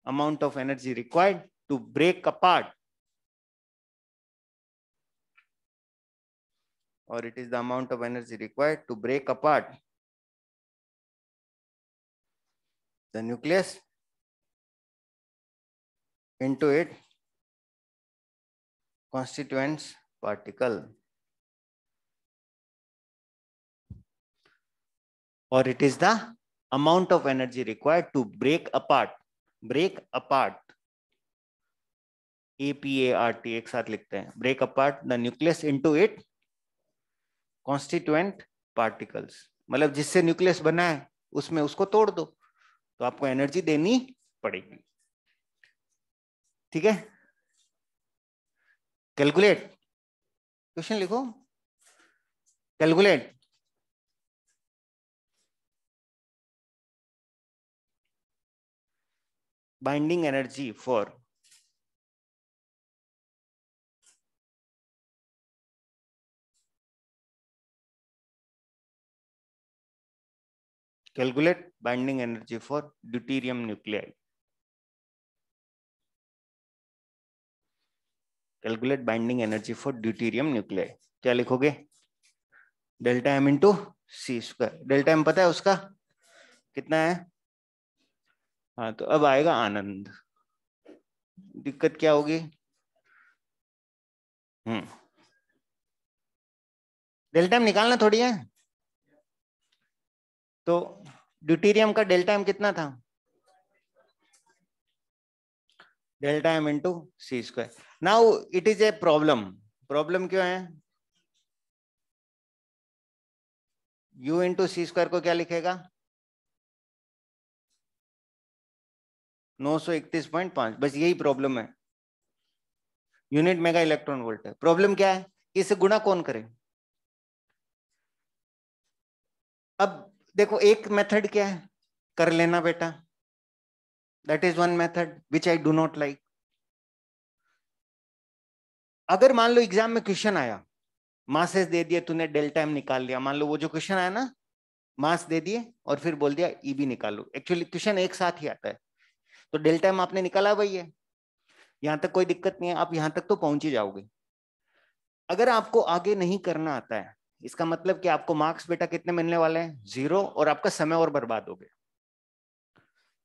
amount of energy required to break apart, or it is the amount of energy required to break apart the nucleus into its constituents particle, or it is the amount of energy required to break apart APART एक साथ लिखते हैं, break apart the nucleus into its constituent particles. मतलब जिससे nucleus बना है उसमें उसको तोड़ दो तो आपको एनर्जी देनी पड़ेगी. ठीक है, कैलकुलेट, क्वेश्चन लिखो, calculate binding energy for calculate binding energy for deuterium nuclei. Calculate binding energy for deuterium nuclei. क्या लिखोगे, delta M into C square. Delta M पता है उसका कितना है? हाँ, तो अब आएगा आनंद. दिक्कत क्या होगी? डेल्टा एम निकालना थोड़ी है. तो ड्यूटेरियम का डेल्टा एम कितना था? Delta M into C square. Now it is a problem. Problem क्यों है? U इंटू सी स्क्वायर को क्या लिखेगा? 931.5. बस यही प्रॉब्लम है. यूनिट मेगा इलेक्ट्रॉन वोल्ट है. प्रॉब्लम क्या है? इसे गुणा कौन करे? अब देखो, एक मेथड क्या है, कर लेना बेटा. That is one method which I do not like. अगर मान लो एग्जाम में क्वेश्चन आया, मासेस दे दिए, तूने डेल्टा एम निकाल लिया. मान लो वो जो क्वेश्चन आया ना, मास दे दिए और फिर बोल दिया ईबी निकालो. एक्चुअली क्वेश्चन एक साथ ही आता है. तो डेल्टा एम आपने निकाला, वही है. यहां तक कोई दिक्कत नहीं है, आप यहां तक तो पहुंच ही जाओगे. अगर आपको आगे नहीं करना आता है, इसका मतलब कि आपको मार्क्स बेटा कितने मिलने वाले हैं? 0. और आपका समय और बर्बाद हो गया.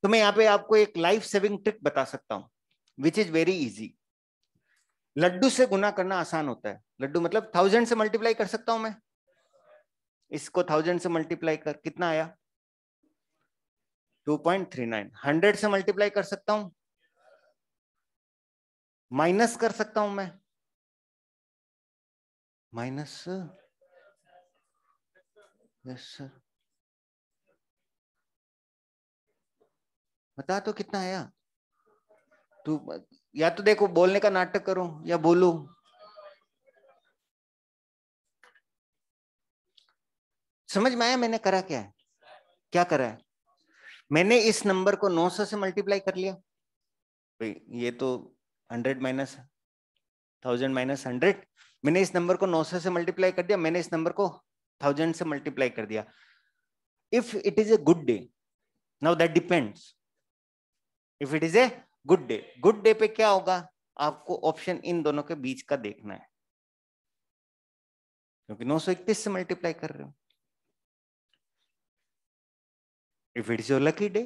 तो मैं यहाँ पे आपको एक लाइफ सेविंग ट्रिक बता सकता हूँ, विच इज वेरी इजी. लड्डू से गुना करना आसान होता है. लड्डू मतलब 1000 से मल्टीप्लाई कर सकता हूं मैं. इसको 1000 से मल्टीप्लाई कर कितना आया? 2.39. 100 से मल्टीप्लाई कर सकता हूं, माइनस कर सकता हूं मैं. Minus, yes sir. बता तो कितना आया? तू या तो देखो बोलने का नाटक करो या बोलो. समझ में आया मैंने करा क्या है? क्या करा है? मैंने इस नंबर को 900 से मल्टीप्लाई कर लिया. भाई ये तो 100 माइनस 1000 माइनस 100. मैंने इस नंबर को 900 से मल्टीप्लाई कर दिया. मैंने इस नंबर को 1000 से मल्टीप्लाई कर दिया. If it is a good day, now that depends. If it is a good day पे क्या होगा? आपको ऑप्शन इन दोनों के बीच का देखना है, क्योंकि 931 से मल्टीप्लाई कर रहे हो. If it is your lucky day.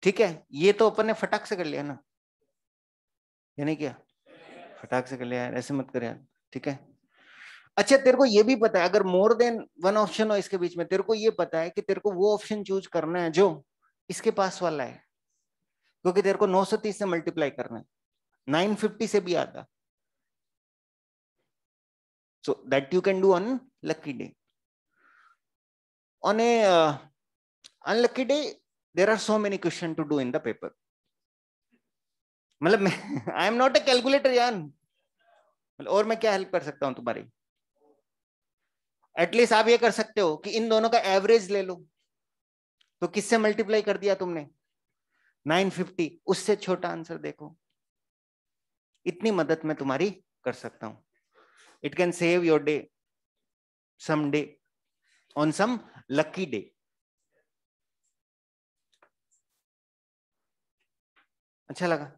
ठीक है, ये तो अपन ने फटाक से कर लिया ना, ये नहीं किया? फटाक से कर लिया यार, ऐसे मत कर यार. ठीक है. अच्छा, तेरे को ये भी पता है अगर मोर देन वन ऑप्शन हो इसके बीच में, तेरे को ये पता है कि तेरे को वो ऑप्शन चूज करना है जो इसके पास वाला है, क्योंकि तेरे को 930 से मल्टीप्लाई करना है. 950 से भी आता. So that you can do on lucky day. On a unlucky day, there are so many questions to do in the paper. मतलब I am not a calculator यार. और मैं क्या हेल्प कर सकता हूं तुम्हारी? एटलीस्ट आप ये कर सकते हो कि इन दोनों का एवरेज ले लो. तो किससे मल्टीप्लाई कर दिया तुमने? 950. उससे छोटा आंसर देखो. इतनी मदद मैं तुम्हारी कर सकता हूं. It can save your day some day on some lucky day. अच्छा लगा?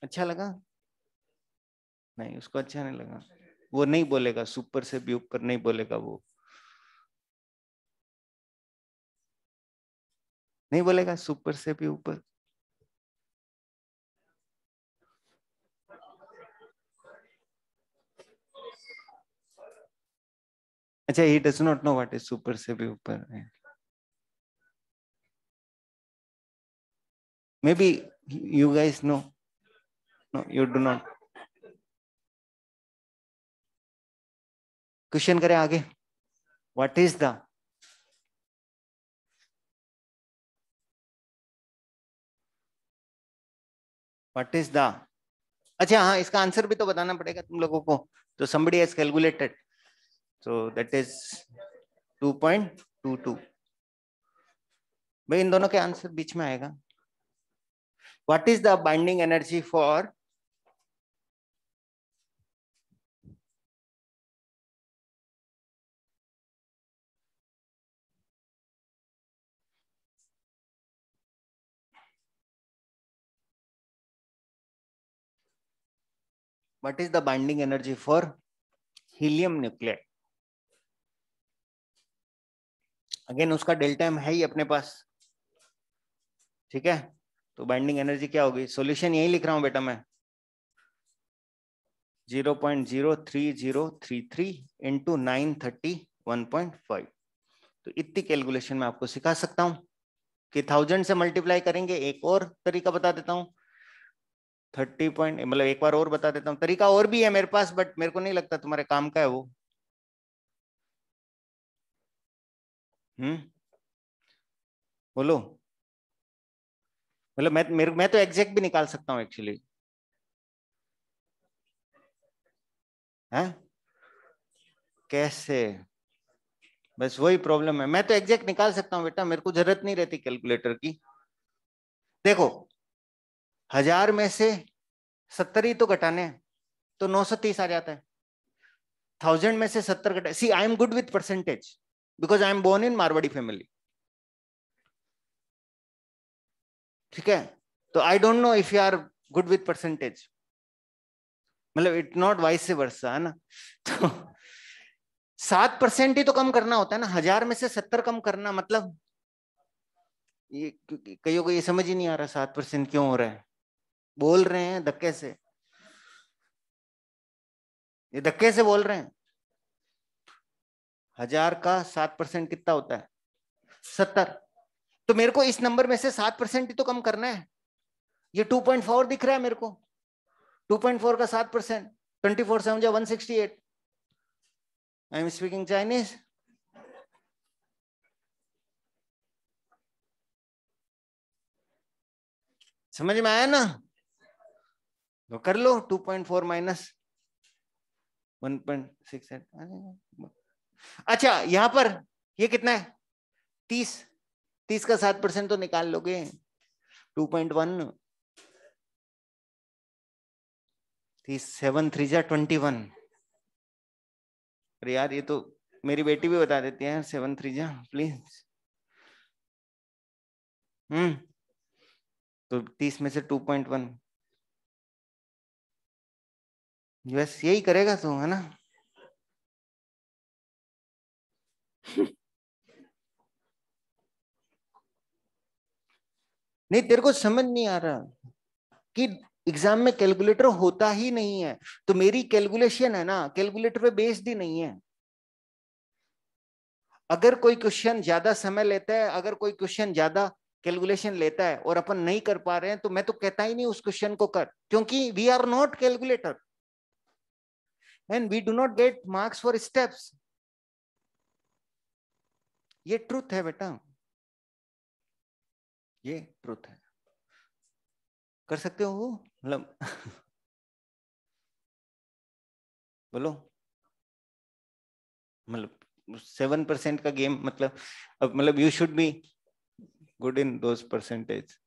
अच्छा लगा? नहीं, उसको अच्छा नहीं लगा. वो नहीं बोलेगा, सुपर से भी ऊपर नहीं बोलेगा. वो नहीं बोलेगा सुपर से भी ऊपर. अच्छा, he does not know what is super से भी ऊपर. Maybe you guys know. No, you do not. Question करें आगे. What is the अच्छा हाँ, इसका आंसर भी तो बताना पड़ेगा तुम लोगों को. तो somebody has calculated. So that is 2.22. भाई इन दोनों के आंसर बीच में आएगा. What is the binding energy for helium nuclei? Again उसका डेल्टा एम है ही अपने पास. ठीक है, तो बाइंडिंग एनर्जी क्या होगी? सॉल्यूशन यही लिख रहा हूं बेटा मैं. 0.03033 इंटू 931.5. तो इतनी कैलकुलेशन मैं आपको सिखा सकता हूं कि 1000 से मल्टीप्लाई करेंगे. एक और तरीका बता देता हूं. 30 पॉइंट, मतलब एक बार और बता देता हूं. तरीका और भी है मेरे पास, बट मेरे को नहीं लगता तुम्हारे काम का है वो. बोलो. मतलब मैं तो एग्जैक्ट भी निकाल सकता हूं एक्चुअली. है कैसे? बस वही प्रॉब्लम है. मैं तो एग्जैक्ट निकाल सकता हूं बेटा, मेरे को जरूरत नहीं रहती कैलकुलेटर की. देखो, 1000 में से 70 ही तो घटाने हैं, तो 930 आ जाता है. 1000 में से 70 घटा. See I am good with percentage because I am born in Marwari family. ठीक है, तो I don't know if you are good with percentage. मतलब इट नॉट वाइस वर्सा, है ना. तो 7% ही तो कम करना होता है ना. 1000 में से 70 कम करना, मतलब ये कईयों को ये समझ ही नहीं आ रहा 7% क्यों हो रहा है. बोल रहे हैं धक्के से, ये धक्के से बोल रहे हैं. 1000 का 7% कितना होता है? 70. तो मेरे को इस नंबर में से 7% ही तो कम करना है. ये 2.4 दिख रहा है मेरे को. 2.4 का 7%, 24 से 168. I am speaking Chinese. समझ में आया ना? तो कर लो. 2.4 माइनस 1.68. अच्छा, यहां पर ये कितना है? 30. 30 का 7% तो निकाल लोगे. 2.1 7 3 जा 21. अरे यार, ये तो मेरी बेटी भी बता देती है. 7 3 जा प्लीज. तो 30 में से 2.1. बस यही करेगा तू, है ना. नहीं, तेरे को समझ नहीं आ रहा कि एग्जाम में कैलकुलेटर होता ही नहीं है. तो मेरी कैलकुलेशन है ना, कैलकुलेटर पे बेस्ड ही नहीं है. अगर कोई क्वेश्चन ज्यादा समय लेता है, अगर कोई क्वेश्चन ज्यादा कैलकुलेशन लेता है और अपन नहीं कर पा रहे हैं, तो मैं तो कहता ही नहीं उस क्वेश्चन को कर, क्योंकि we are not calculator and we do not get marks for steps. ये ट्रूथ है बेटा, ये ट्रूथ है। कर सकते हो वो, मतलब बोलो, मतलब 7% का गेम, मतलब अब मतलब you should be good in those percentage.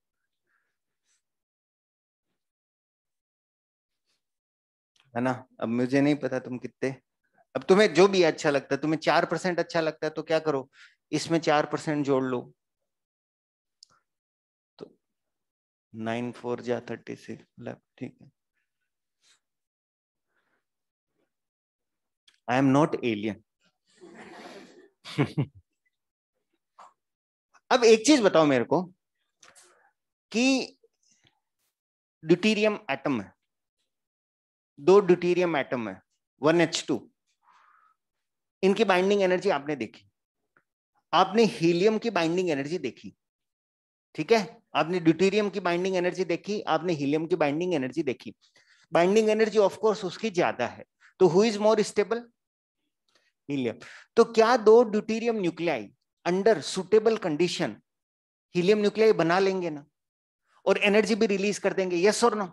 है ना? अब मुझे नहीं पता तुम कितने, अब तुम्हें जो भी अच्छा लगता है, तुम्हें 4% अच्छा लगता है तो क्या करो, इसमें 4% जोड़ लो, तो 9 4 जा 36, मतलब ठीक है। I am not alien. अब एक चीज बताओ मेरे को कि ड्यूटीरियम एटम है, 2 ड्यूटीरियम एटम है, 1H2, इनकी बाइंडिंग एनर्जी आपने देखी, आपने हीलियम की बाइंडिंग एनर्जी देखी, ठीक है, आपने ड्यूटीरियम की बाइंडिंग एनर्जी देखी, आपने हीलियम की बाइंडिंग एनर्जी देखी। बाइंडिंग एनर्जी ऑफ कोर्स उसकी ज्यादा है, तो who is more stable? Helium. तो क्या 2 deuterium nuclei under suitable condition helium nuclei बना लेंगे ना, और एनर्जी भी रिलीज कर देंगे, यस और नो?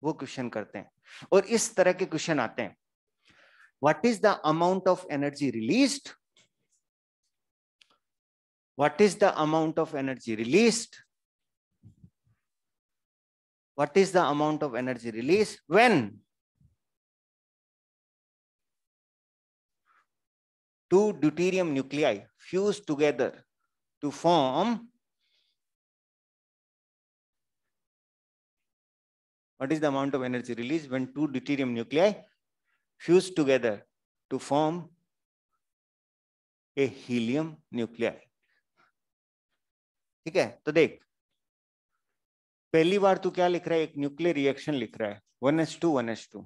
वो क्वेश्चन करते हैं, और इस तरह के क्वेश्चन आते हैं, what is the amount of energy released, what is the amount of energy released, what is the amount of energy released when 2 deuterium nuclei fuse together to form, what is the amount of energy released when 2 deuterium nuclei fuse together to form a helium nuclei? ठीक है, तो देख, पहली बार तू क्या लिख रहा है, एक न्यूक्लियर रिएक्शन लिख रहा है, 1H2 1H2,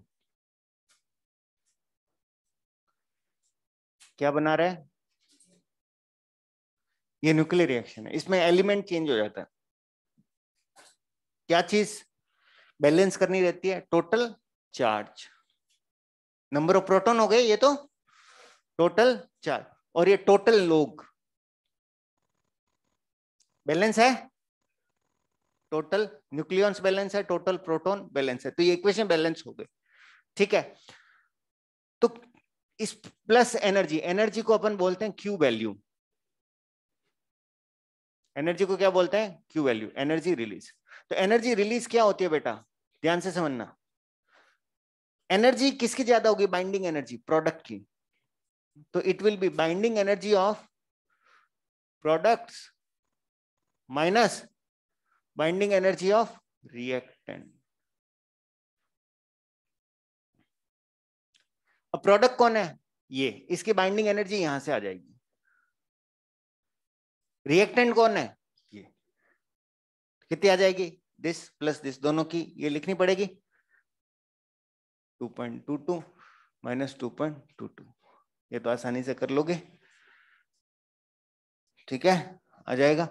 क्या बना रहा है, ये न्यूक्लियर रिएक्शन है, इसमें एलिमेंट चेंज हो जाता है, क्या चीज बैलेंस करनी रहती है, total charge, number of proton हो गए ये तो, टोटल चार्ज, और ये टोटल लोग बैलेंस है, टोटल न्यूक्लियॉन्स बैलेंस है, टोटल प्रोटॉन बैलेंस है, तो ये इक्वेशन बैलेंस हो गए, ठीक है। तो इस प्लस एनर्जी, एनर्जी को अपन बोलते हैं क्यू वैल्यू, एनर्जी को क्या बोलते हैं, क्यू वैल्यू, एनर्जी रिलीज। तो एनर्जी रिलीज क्या होती है बेटा, ध्यान से समझना, एनर्जी किसकी ज्यादा होगी, बाइंडिंग एनर्जी प्रोडक्ट की, तो it will be binding energy of products minus binding energy of reactant. अब प्रोडक्ट कौन है, ये, इसकी बाइंडिंग एनर्जी यहां से आ जाएगी, रिएक्टेंट कौन है, ये, कितनी आ जाएगी, दिस प्लस दिस, दोनों की ये लिखनी पड़ेगी, 2.22 माइनस 2.22, ये तो आसानी से कर लोगे, ठीक है, आ जाएगा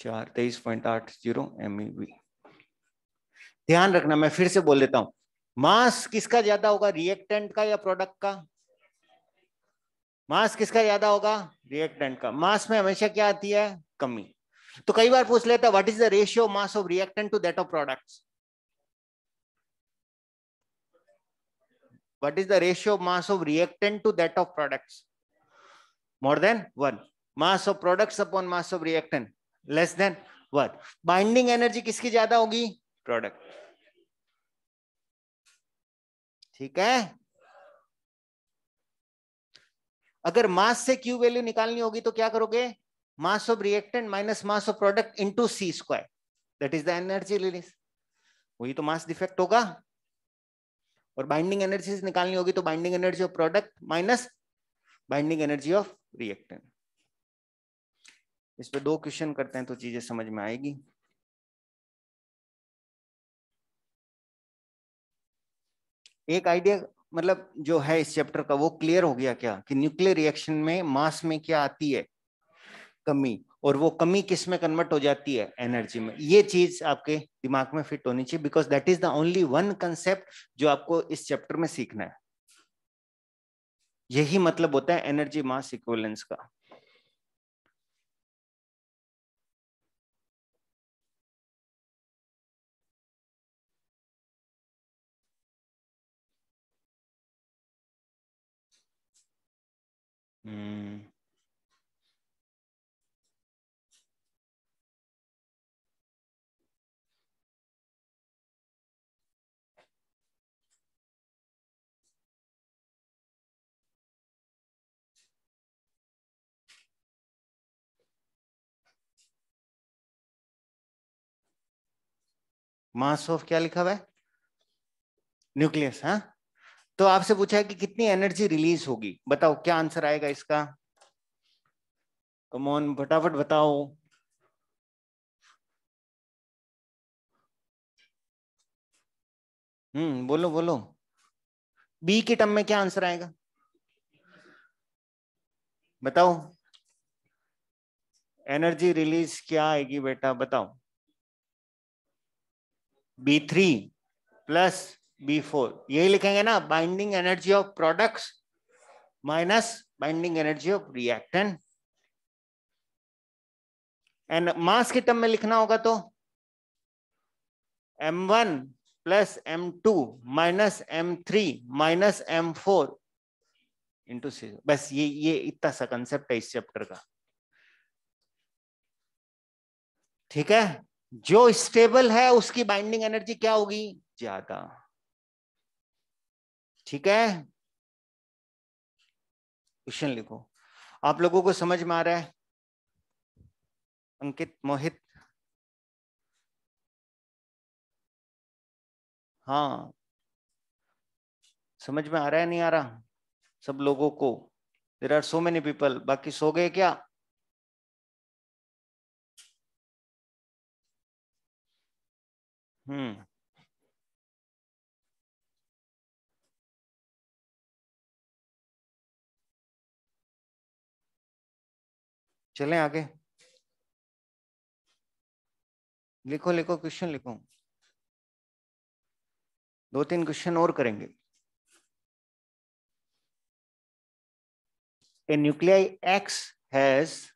423.80 MeV। ध्यान रखना, मैं फिर से बोल देता हूं, मास किसका ज्यादा होगा, रिएक्टेंट का या प्रोडक्ट का, मास किसका ज्यादा होगा, रिएक्टेंट का, मास में हमेशा क्या आती है, कमी। तो कई बार पूछ लेता है what is the ratio mass of reactant to that of products, what is the ratio of mass of reactant to that of products, more than 1, mass of products upon mass of reactant less than 1, binding energy किसकी ज्यादा होगी, product, ठीक है। अगर मास से Q value निकालनी होगी तो क्या करोगे, mass of reactant minus mass of product into C square, that is the energy release, वही तो मास डिफेक्ट होगा, और बाइंडिंग एनर्जी से निकालनी होगी तो binding energy of product minus binding energy of reactant. इस पे 2 क्वेश्चन करते हैं तो चीजें समझ में आएगी। एक आइडिया मतलब जो है इस चैप्टर का वो क्लियर हो गया क्या, कि न्यूक्लियर रिएक्शन में मास में क्या आती है, कमी, और वो कमी किस में कन्वर्ट हो जाती है, एनर्जी में। ये चीज आपके दिमाग में फिट होनी चाहिए, because that is the only one concept जो आपको इस चैप्टर में सीखना है। यही मतलब होता है एनर्जी मास इक्विवेलेंस का। मास ऑफ क्या लिखा हुआ है, न्यूक्लियस। हाँ, तो आपसे पूछा है कि कितनी एनर्जी रिलीज होगी, बताओ क्या आंसर आएगा इसका। कम ऑन, फटाफट बताओ। बोलो बोलो। बी की टर्म में क्या आंसर आएगा, बताओ। एनर्जी रिलीज क्या आएगी बेटा, बताओ। B3 प्लस B4, यही लिखेंगे ना, binding energy of products minus binding energy of reactant. And mass की टर्म में लिखना होगा तो M1 plus M2 minus M3 minus M4 into C। बस ये इतना सा कंसेप्ट है इस चैप्टर का, ठीक है। जो स्टेबल है उसकी बाइंडिंग एनर्जी क्या होगी, ज्यादा, ठीक है। क्वेश्चन लिखो। आप लोगों को समझ में आ रहा है, अंकित, मोहित? हाँ, समझ में आ रहा है, नहीं आ रहा सब लोगों को? There are so many people, बाकी सो गए क्या? हम्म, चलें आगे। लिखो लिखो, क्वेश्चन लिखो। 2-3 क्वेश्चन और करेंगे। A nuclei X has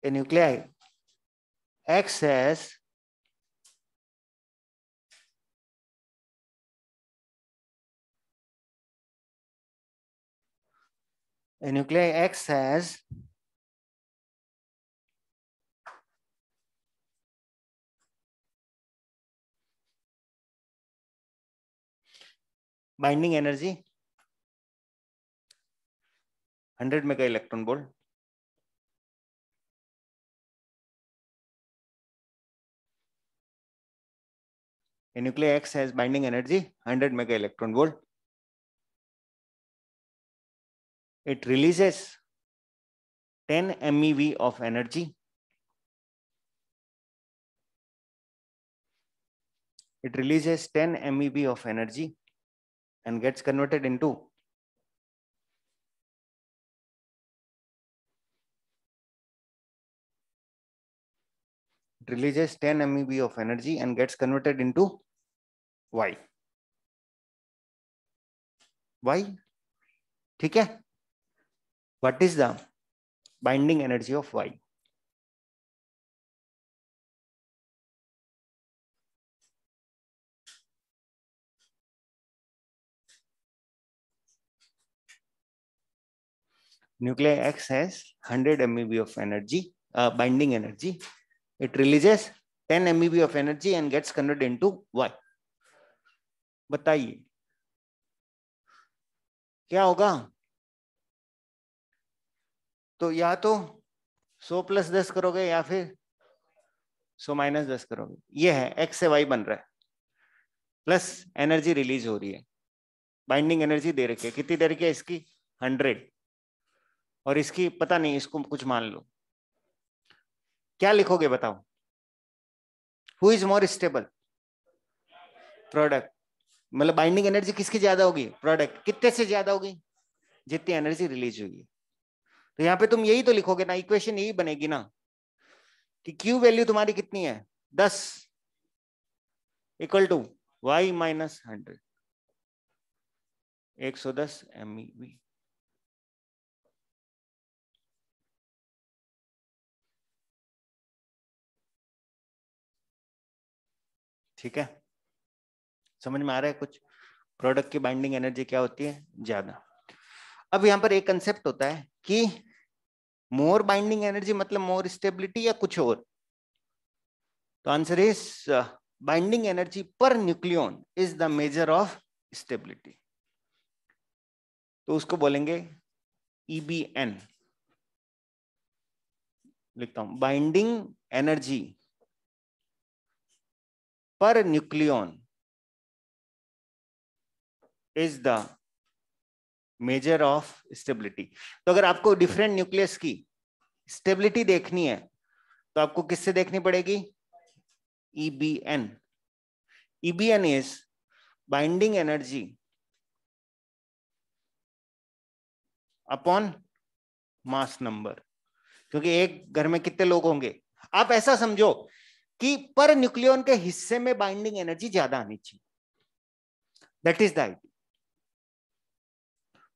a nuclei X has a nuclei X has binding energy 100 mega electron volt. A nuclei X has binding energy 100 mega electron volt. It releases 10 MeV of energy. It releases 10 MeV of energy and gets converted into releases 10 MeV of energy and gets converted into Y. Y, ठीक है। What is the binding energy of Y? Nuclei X has 100 MeV of energy, binding energy. It releases 10 MeV of energy and gets converted into Y. बताइए क्या होगा? तो या तो 100 plus 10 करोगे या फिर 100 माइनस 10 करोगे। ये है X से Y बन रहा है, प्लस एनर्जी रिलीज हो रही है, बाइंडिंग एनर्जी दे रखी है। कितनी दे रखी है इसकी, 100, और इसकी पता नहीं, इसको कुछ मान लो। क्या लिखोगे बताओ? Who is more stable? Product. मतलब बाइंडिंग एनर्जी किसकी ज्यादा होगी, प्रोडक्ट। कितने से ज्यादा होगी, जितनी एनर्जी रिलीज होगी। तो यहाँ पे तुम यही तो लिखोगे ना, इक्वेशन यही बनेगी ना कि Q वैल्यू तुम्हारी कितनी है 10 equal to y minus 100 110 MeV। ठीक है, समझ में आ रहा है कुछ? प्रोडक्ट की बाइंडिंग एनर्जी क्या होती है? ज्यादा। अब यहां पर एक कंसेप्ट होता है कि मोर बाइंडिंग एनर्जी मतलब मोर स्टेबिलिटी या कुछ और? तो answer is binding energy per nucleon is the measure of stability. तो उसको बोलेंगे EBN। लिखता हूं, binding energy per nucleon is the measure of stability. तो अगर आपको डिफरेंट न्यूक्लियस की स्टेबिलिटी देखनी है तो आपको किससे देखनी पड़ेगी? EBN। EBN is binding energy upon mass number, क्योंकि एक घर में कितने लोग होंगे। आप ऐसा समझो कि पर न्यूक्लियन के हिस्से में बाइंडिंग एनर्जी ज्यादा आनी चाहिए, that is the idea.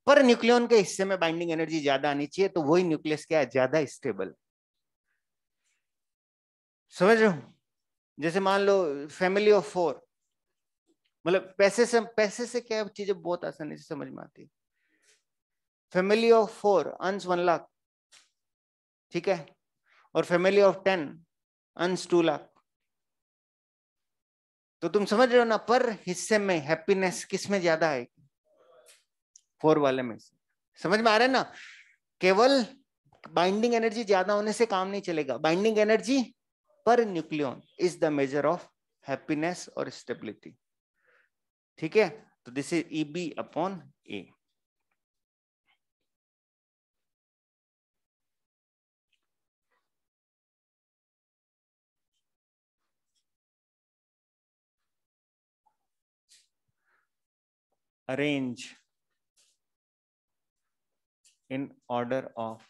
Per nucleon के हिस्से में बाइंडिंग एनर्जी ज्यादा आनी चाहिए, तो वही न्यूक्लियस क्या है? ज्यादा स्टेबल। समझ रहे हो? जैसे मान लो फैमिली ऑफ 4, मतलब पैसे से क्या चीजें बहुत आसानी से समझ में आती है। फैमिली ऑफ 4 अर्न्स 1 लाख, ठीक है, और फैमिली ऑफ 10 अर्न्स 2 लाख। तो तुम समझ रहे हो ना, पर हिस्से में हैप्पीनेस किस में ज्यादा आएगी? 4 वाले में से। समझ में आ रहा है ना? केवल बाइंडिंग एनर्जी ज्यादा होने से काम नहीं चलेगा। Binding energy per nucleon is the measure of happiness और स्टेबिलिटी। ठीक है, तो this is EB upon A। Arrange in order of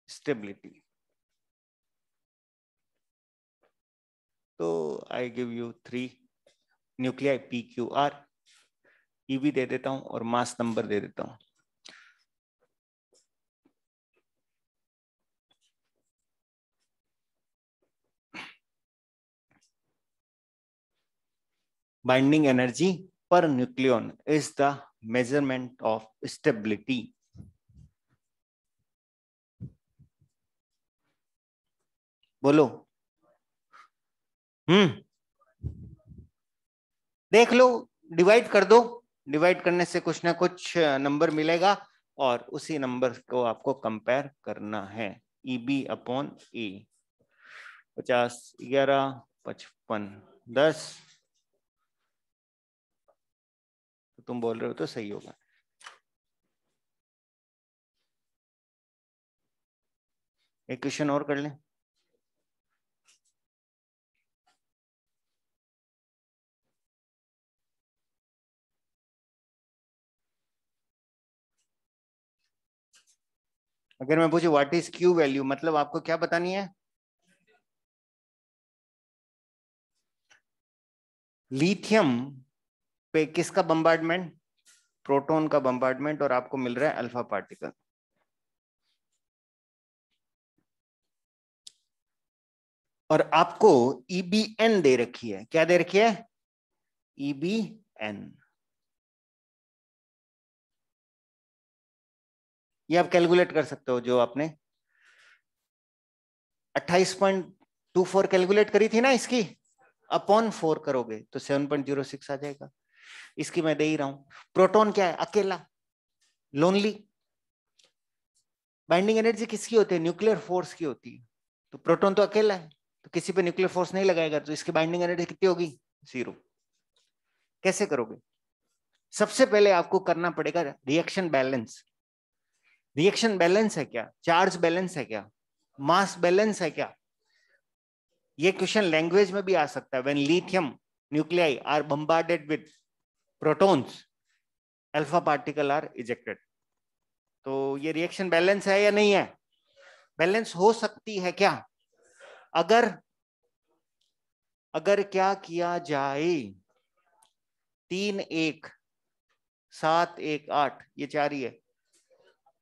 stability. तो I give you 3 nuclei PQR, EB दे देता हूं और मास नंबर दे देता हूं। Binding energy per nucleon is the measurement of stability. बोलो। देख लो, डिवाइड कर दो, डिवाइड करने से कुछ ना कुछ नंबर मिलेगा और उसी नंबर को आपको कंपेयर करना है। EB upon A 50 11 55 10। तो तुम बोल रहे हो तो सही होगा। एक क्वेश्चन और कर लें। अगर मैं पूछूं व्हाट इज Q वैल्यू, मतलब आपको क्या बतानी है? लिथियम पे किसका बम्बार्डमेंट? प्रोटॉन का बम्बार्डमेंट, और आपको मिल रहा है अल्फा पार्टिकल। और आपको EBN दे रखी है। क्या दे रखी है? EBN। ये आप कैलकुलेट कर सकते हो, जो आपने 28.24 कैलकुलेट करी थी ना, इसकी अपॉन 4 करोगे तो 7.06 आ जाएगा। इसकी मैं दे ही रहा हूं। प्रोटॉन क्या है? अकेला, लोनली। बाइंडिंग एनर्जी किसकी होती है? न्यूक्लियर फोर्स की होती है। तो प्रोटॉन तो अकेला है, तो किसी पे न्यूक्लियर फोर्स नहीं लगाएगा, तो इसकी बाइंडिंग एनर्जी कितनी होगी? 0। कैसे करोगे? सबसे पहले आपको करना पड़ेगा रिएक्शन बैलेंस। रिएक्शन बैलेंस है क्या? चार्ज बैलेंस है क्या? मास बैलेंस है क्या? ये क्वेश्चन लैंग्वेज में भी आ सकता है। When lithium nuclei are bombarded with protons, alpha particle are ejected. तो ये रिएक्शन बैलेंस है या नहीं है? बैलेंस हो सकती है क्या? अगर क्या किया जाए 3 1 7 1 8, ये 4 ही है,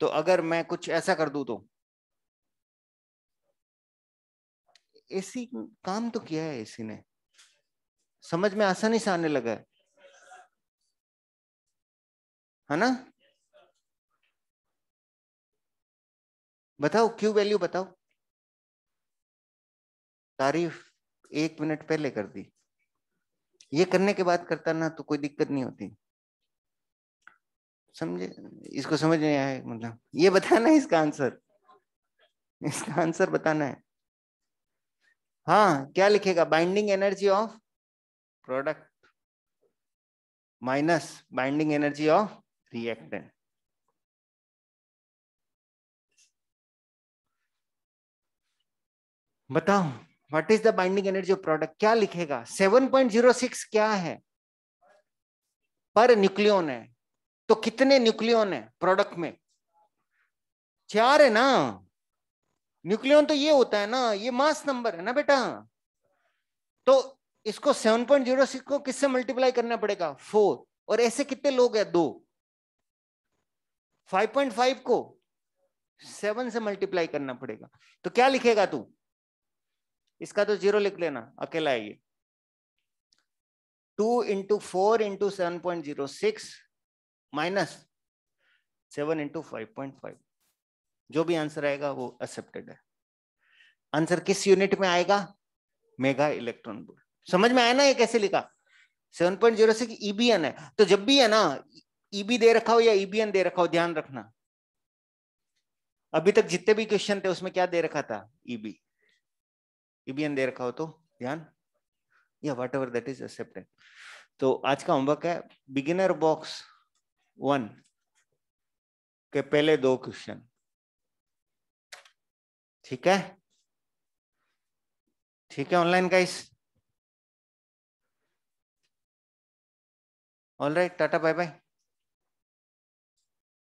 तो अगर मैं कुछ ऐसा कर दूं तो एसी काम तो किया है, एसी ने समझ में आसानी से आने लगा है ना? बताओ क्यू वैल्यू बताओ। तारीफ 1 मिनट पहले कर दी, ये करने के बाद करता ना तो कोई दिक्कत नहीं होती। समझे? इसको समझ नहीं आया मतलब ये बताना है इसका आंसर, इसका आंसर बताना है। हाँ, क्या लिखेगा? Binding energy of product minus binding energy of reactant. बताओ what is the binding energy of product? क्या लिखेगा? 7.06 क्या है? पर न्यूक्लियन है। तो कितने न्यूक्लियन है प्रोडक्ट में? 4 है ना। न्यूक्लियन तो ये होता है ना, ये मास नंबर है ना बेटा। तो इसको 7.06 को किससे मल्टीप्लाई करना पड़ेगा? 4। और ऐसे कितने लोग हैं? 2। 5.5 को 7 से मल्टीप्लाई करना पड़ेगा। तो क्या लिखेगा तू? इसका तो 0 लिख लेना, अकेला है ये। 2 × 4 × 7.06 माइनस 7 × 5.5। जो भी आंसर आएगा वो एक्सेप्टेड है। आंसर किस यूनिट में आएगा? Mega electron volt. समझ में आया ना ये कैसे लिखा? 7.06 ईबीएन है। तो जब भी है ना ईबी दे रखा हो या ईबीएन दे रखा हो, ध्यान रखना अभी तक जितने भी क्वेश्चन थे उसमें क्या दे रखा था? ईबी। ईबीएन दे रखा हो तो ध्यान, या what ever that is accepted. तो आज का होमवर्क है बिगिनर बॉक्स 1 के पहले 2 क्वेश्चन। ठीक है? ठीक है online guys? Alright, tata bye bye.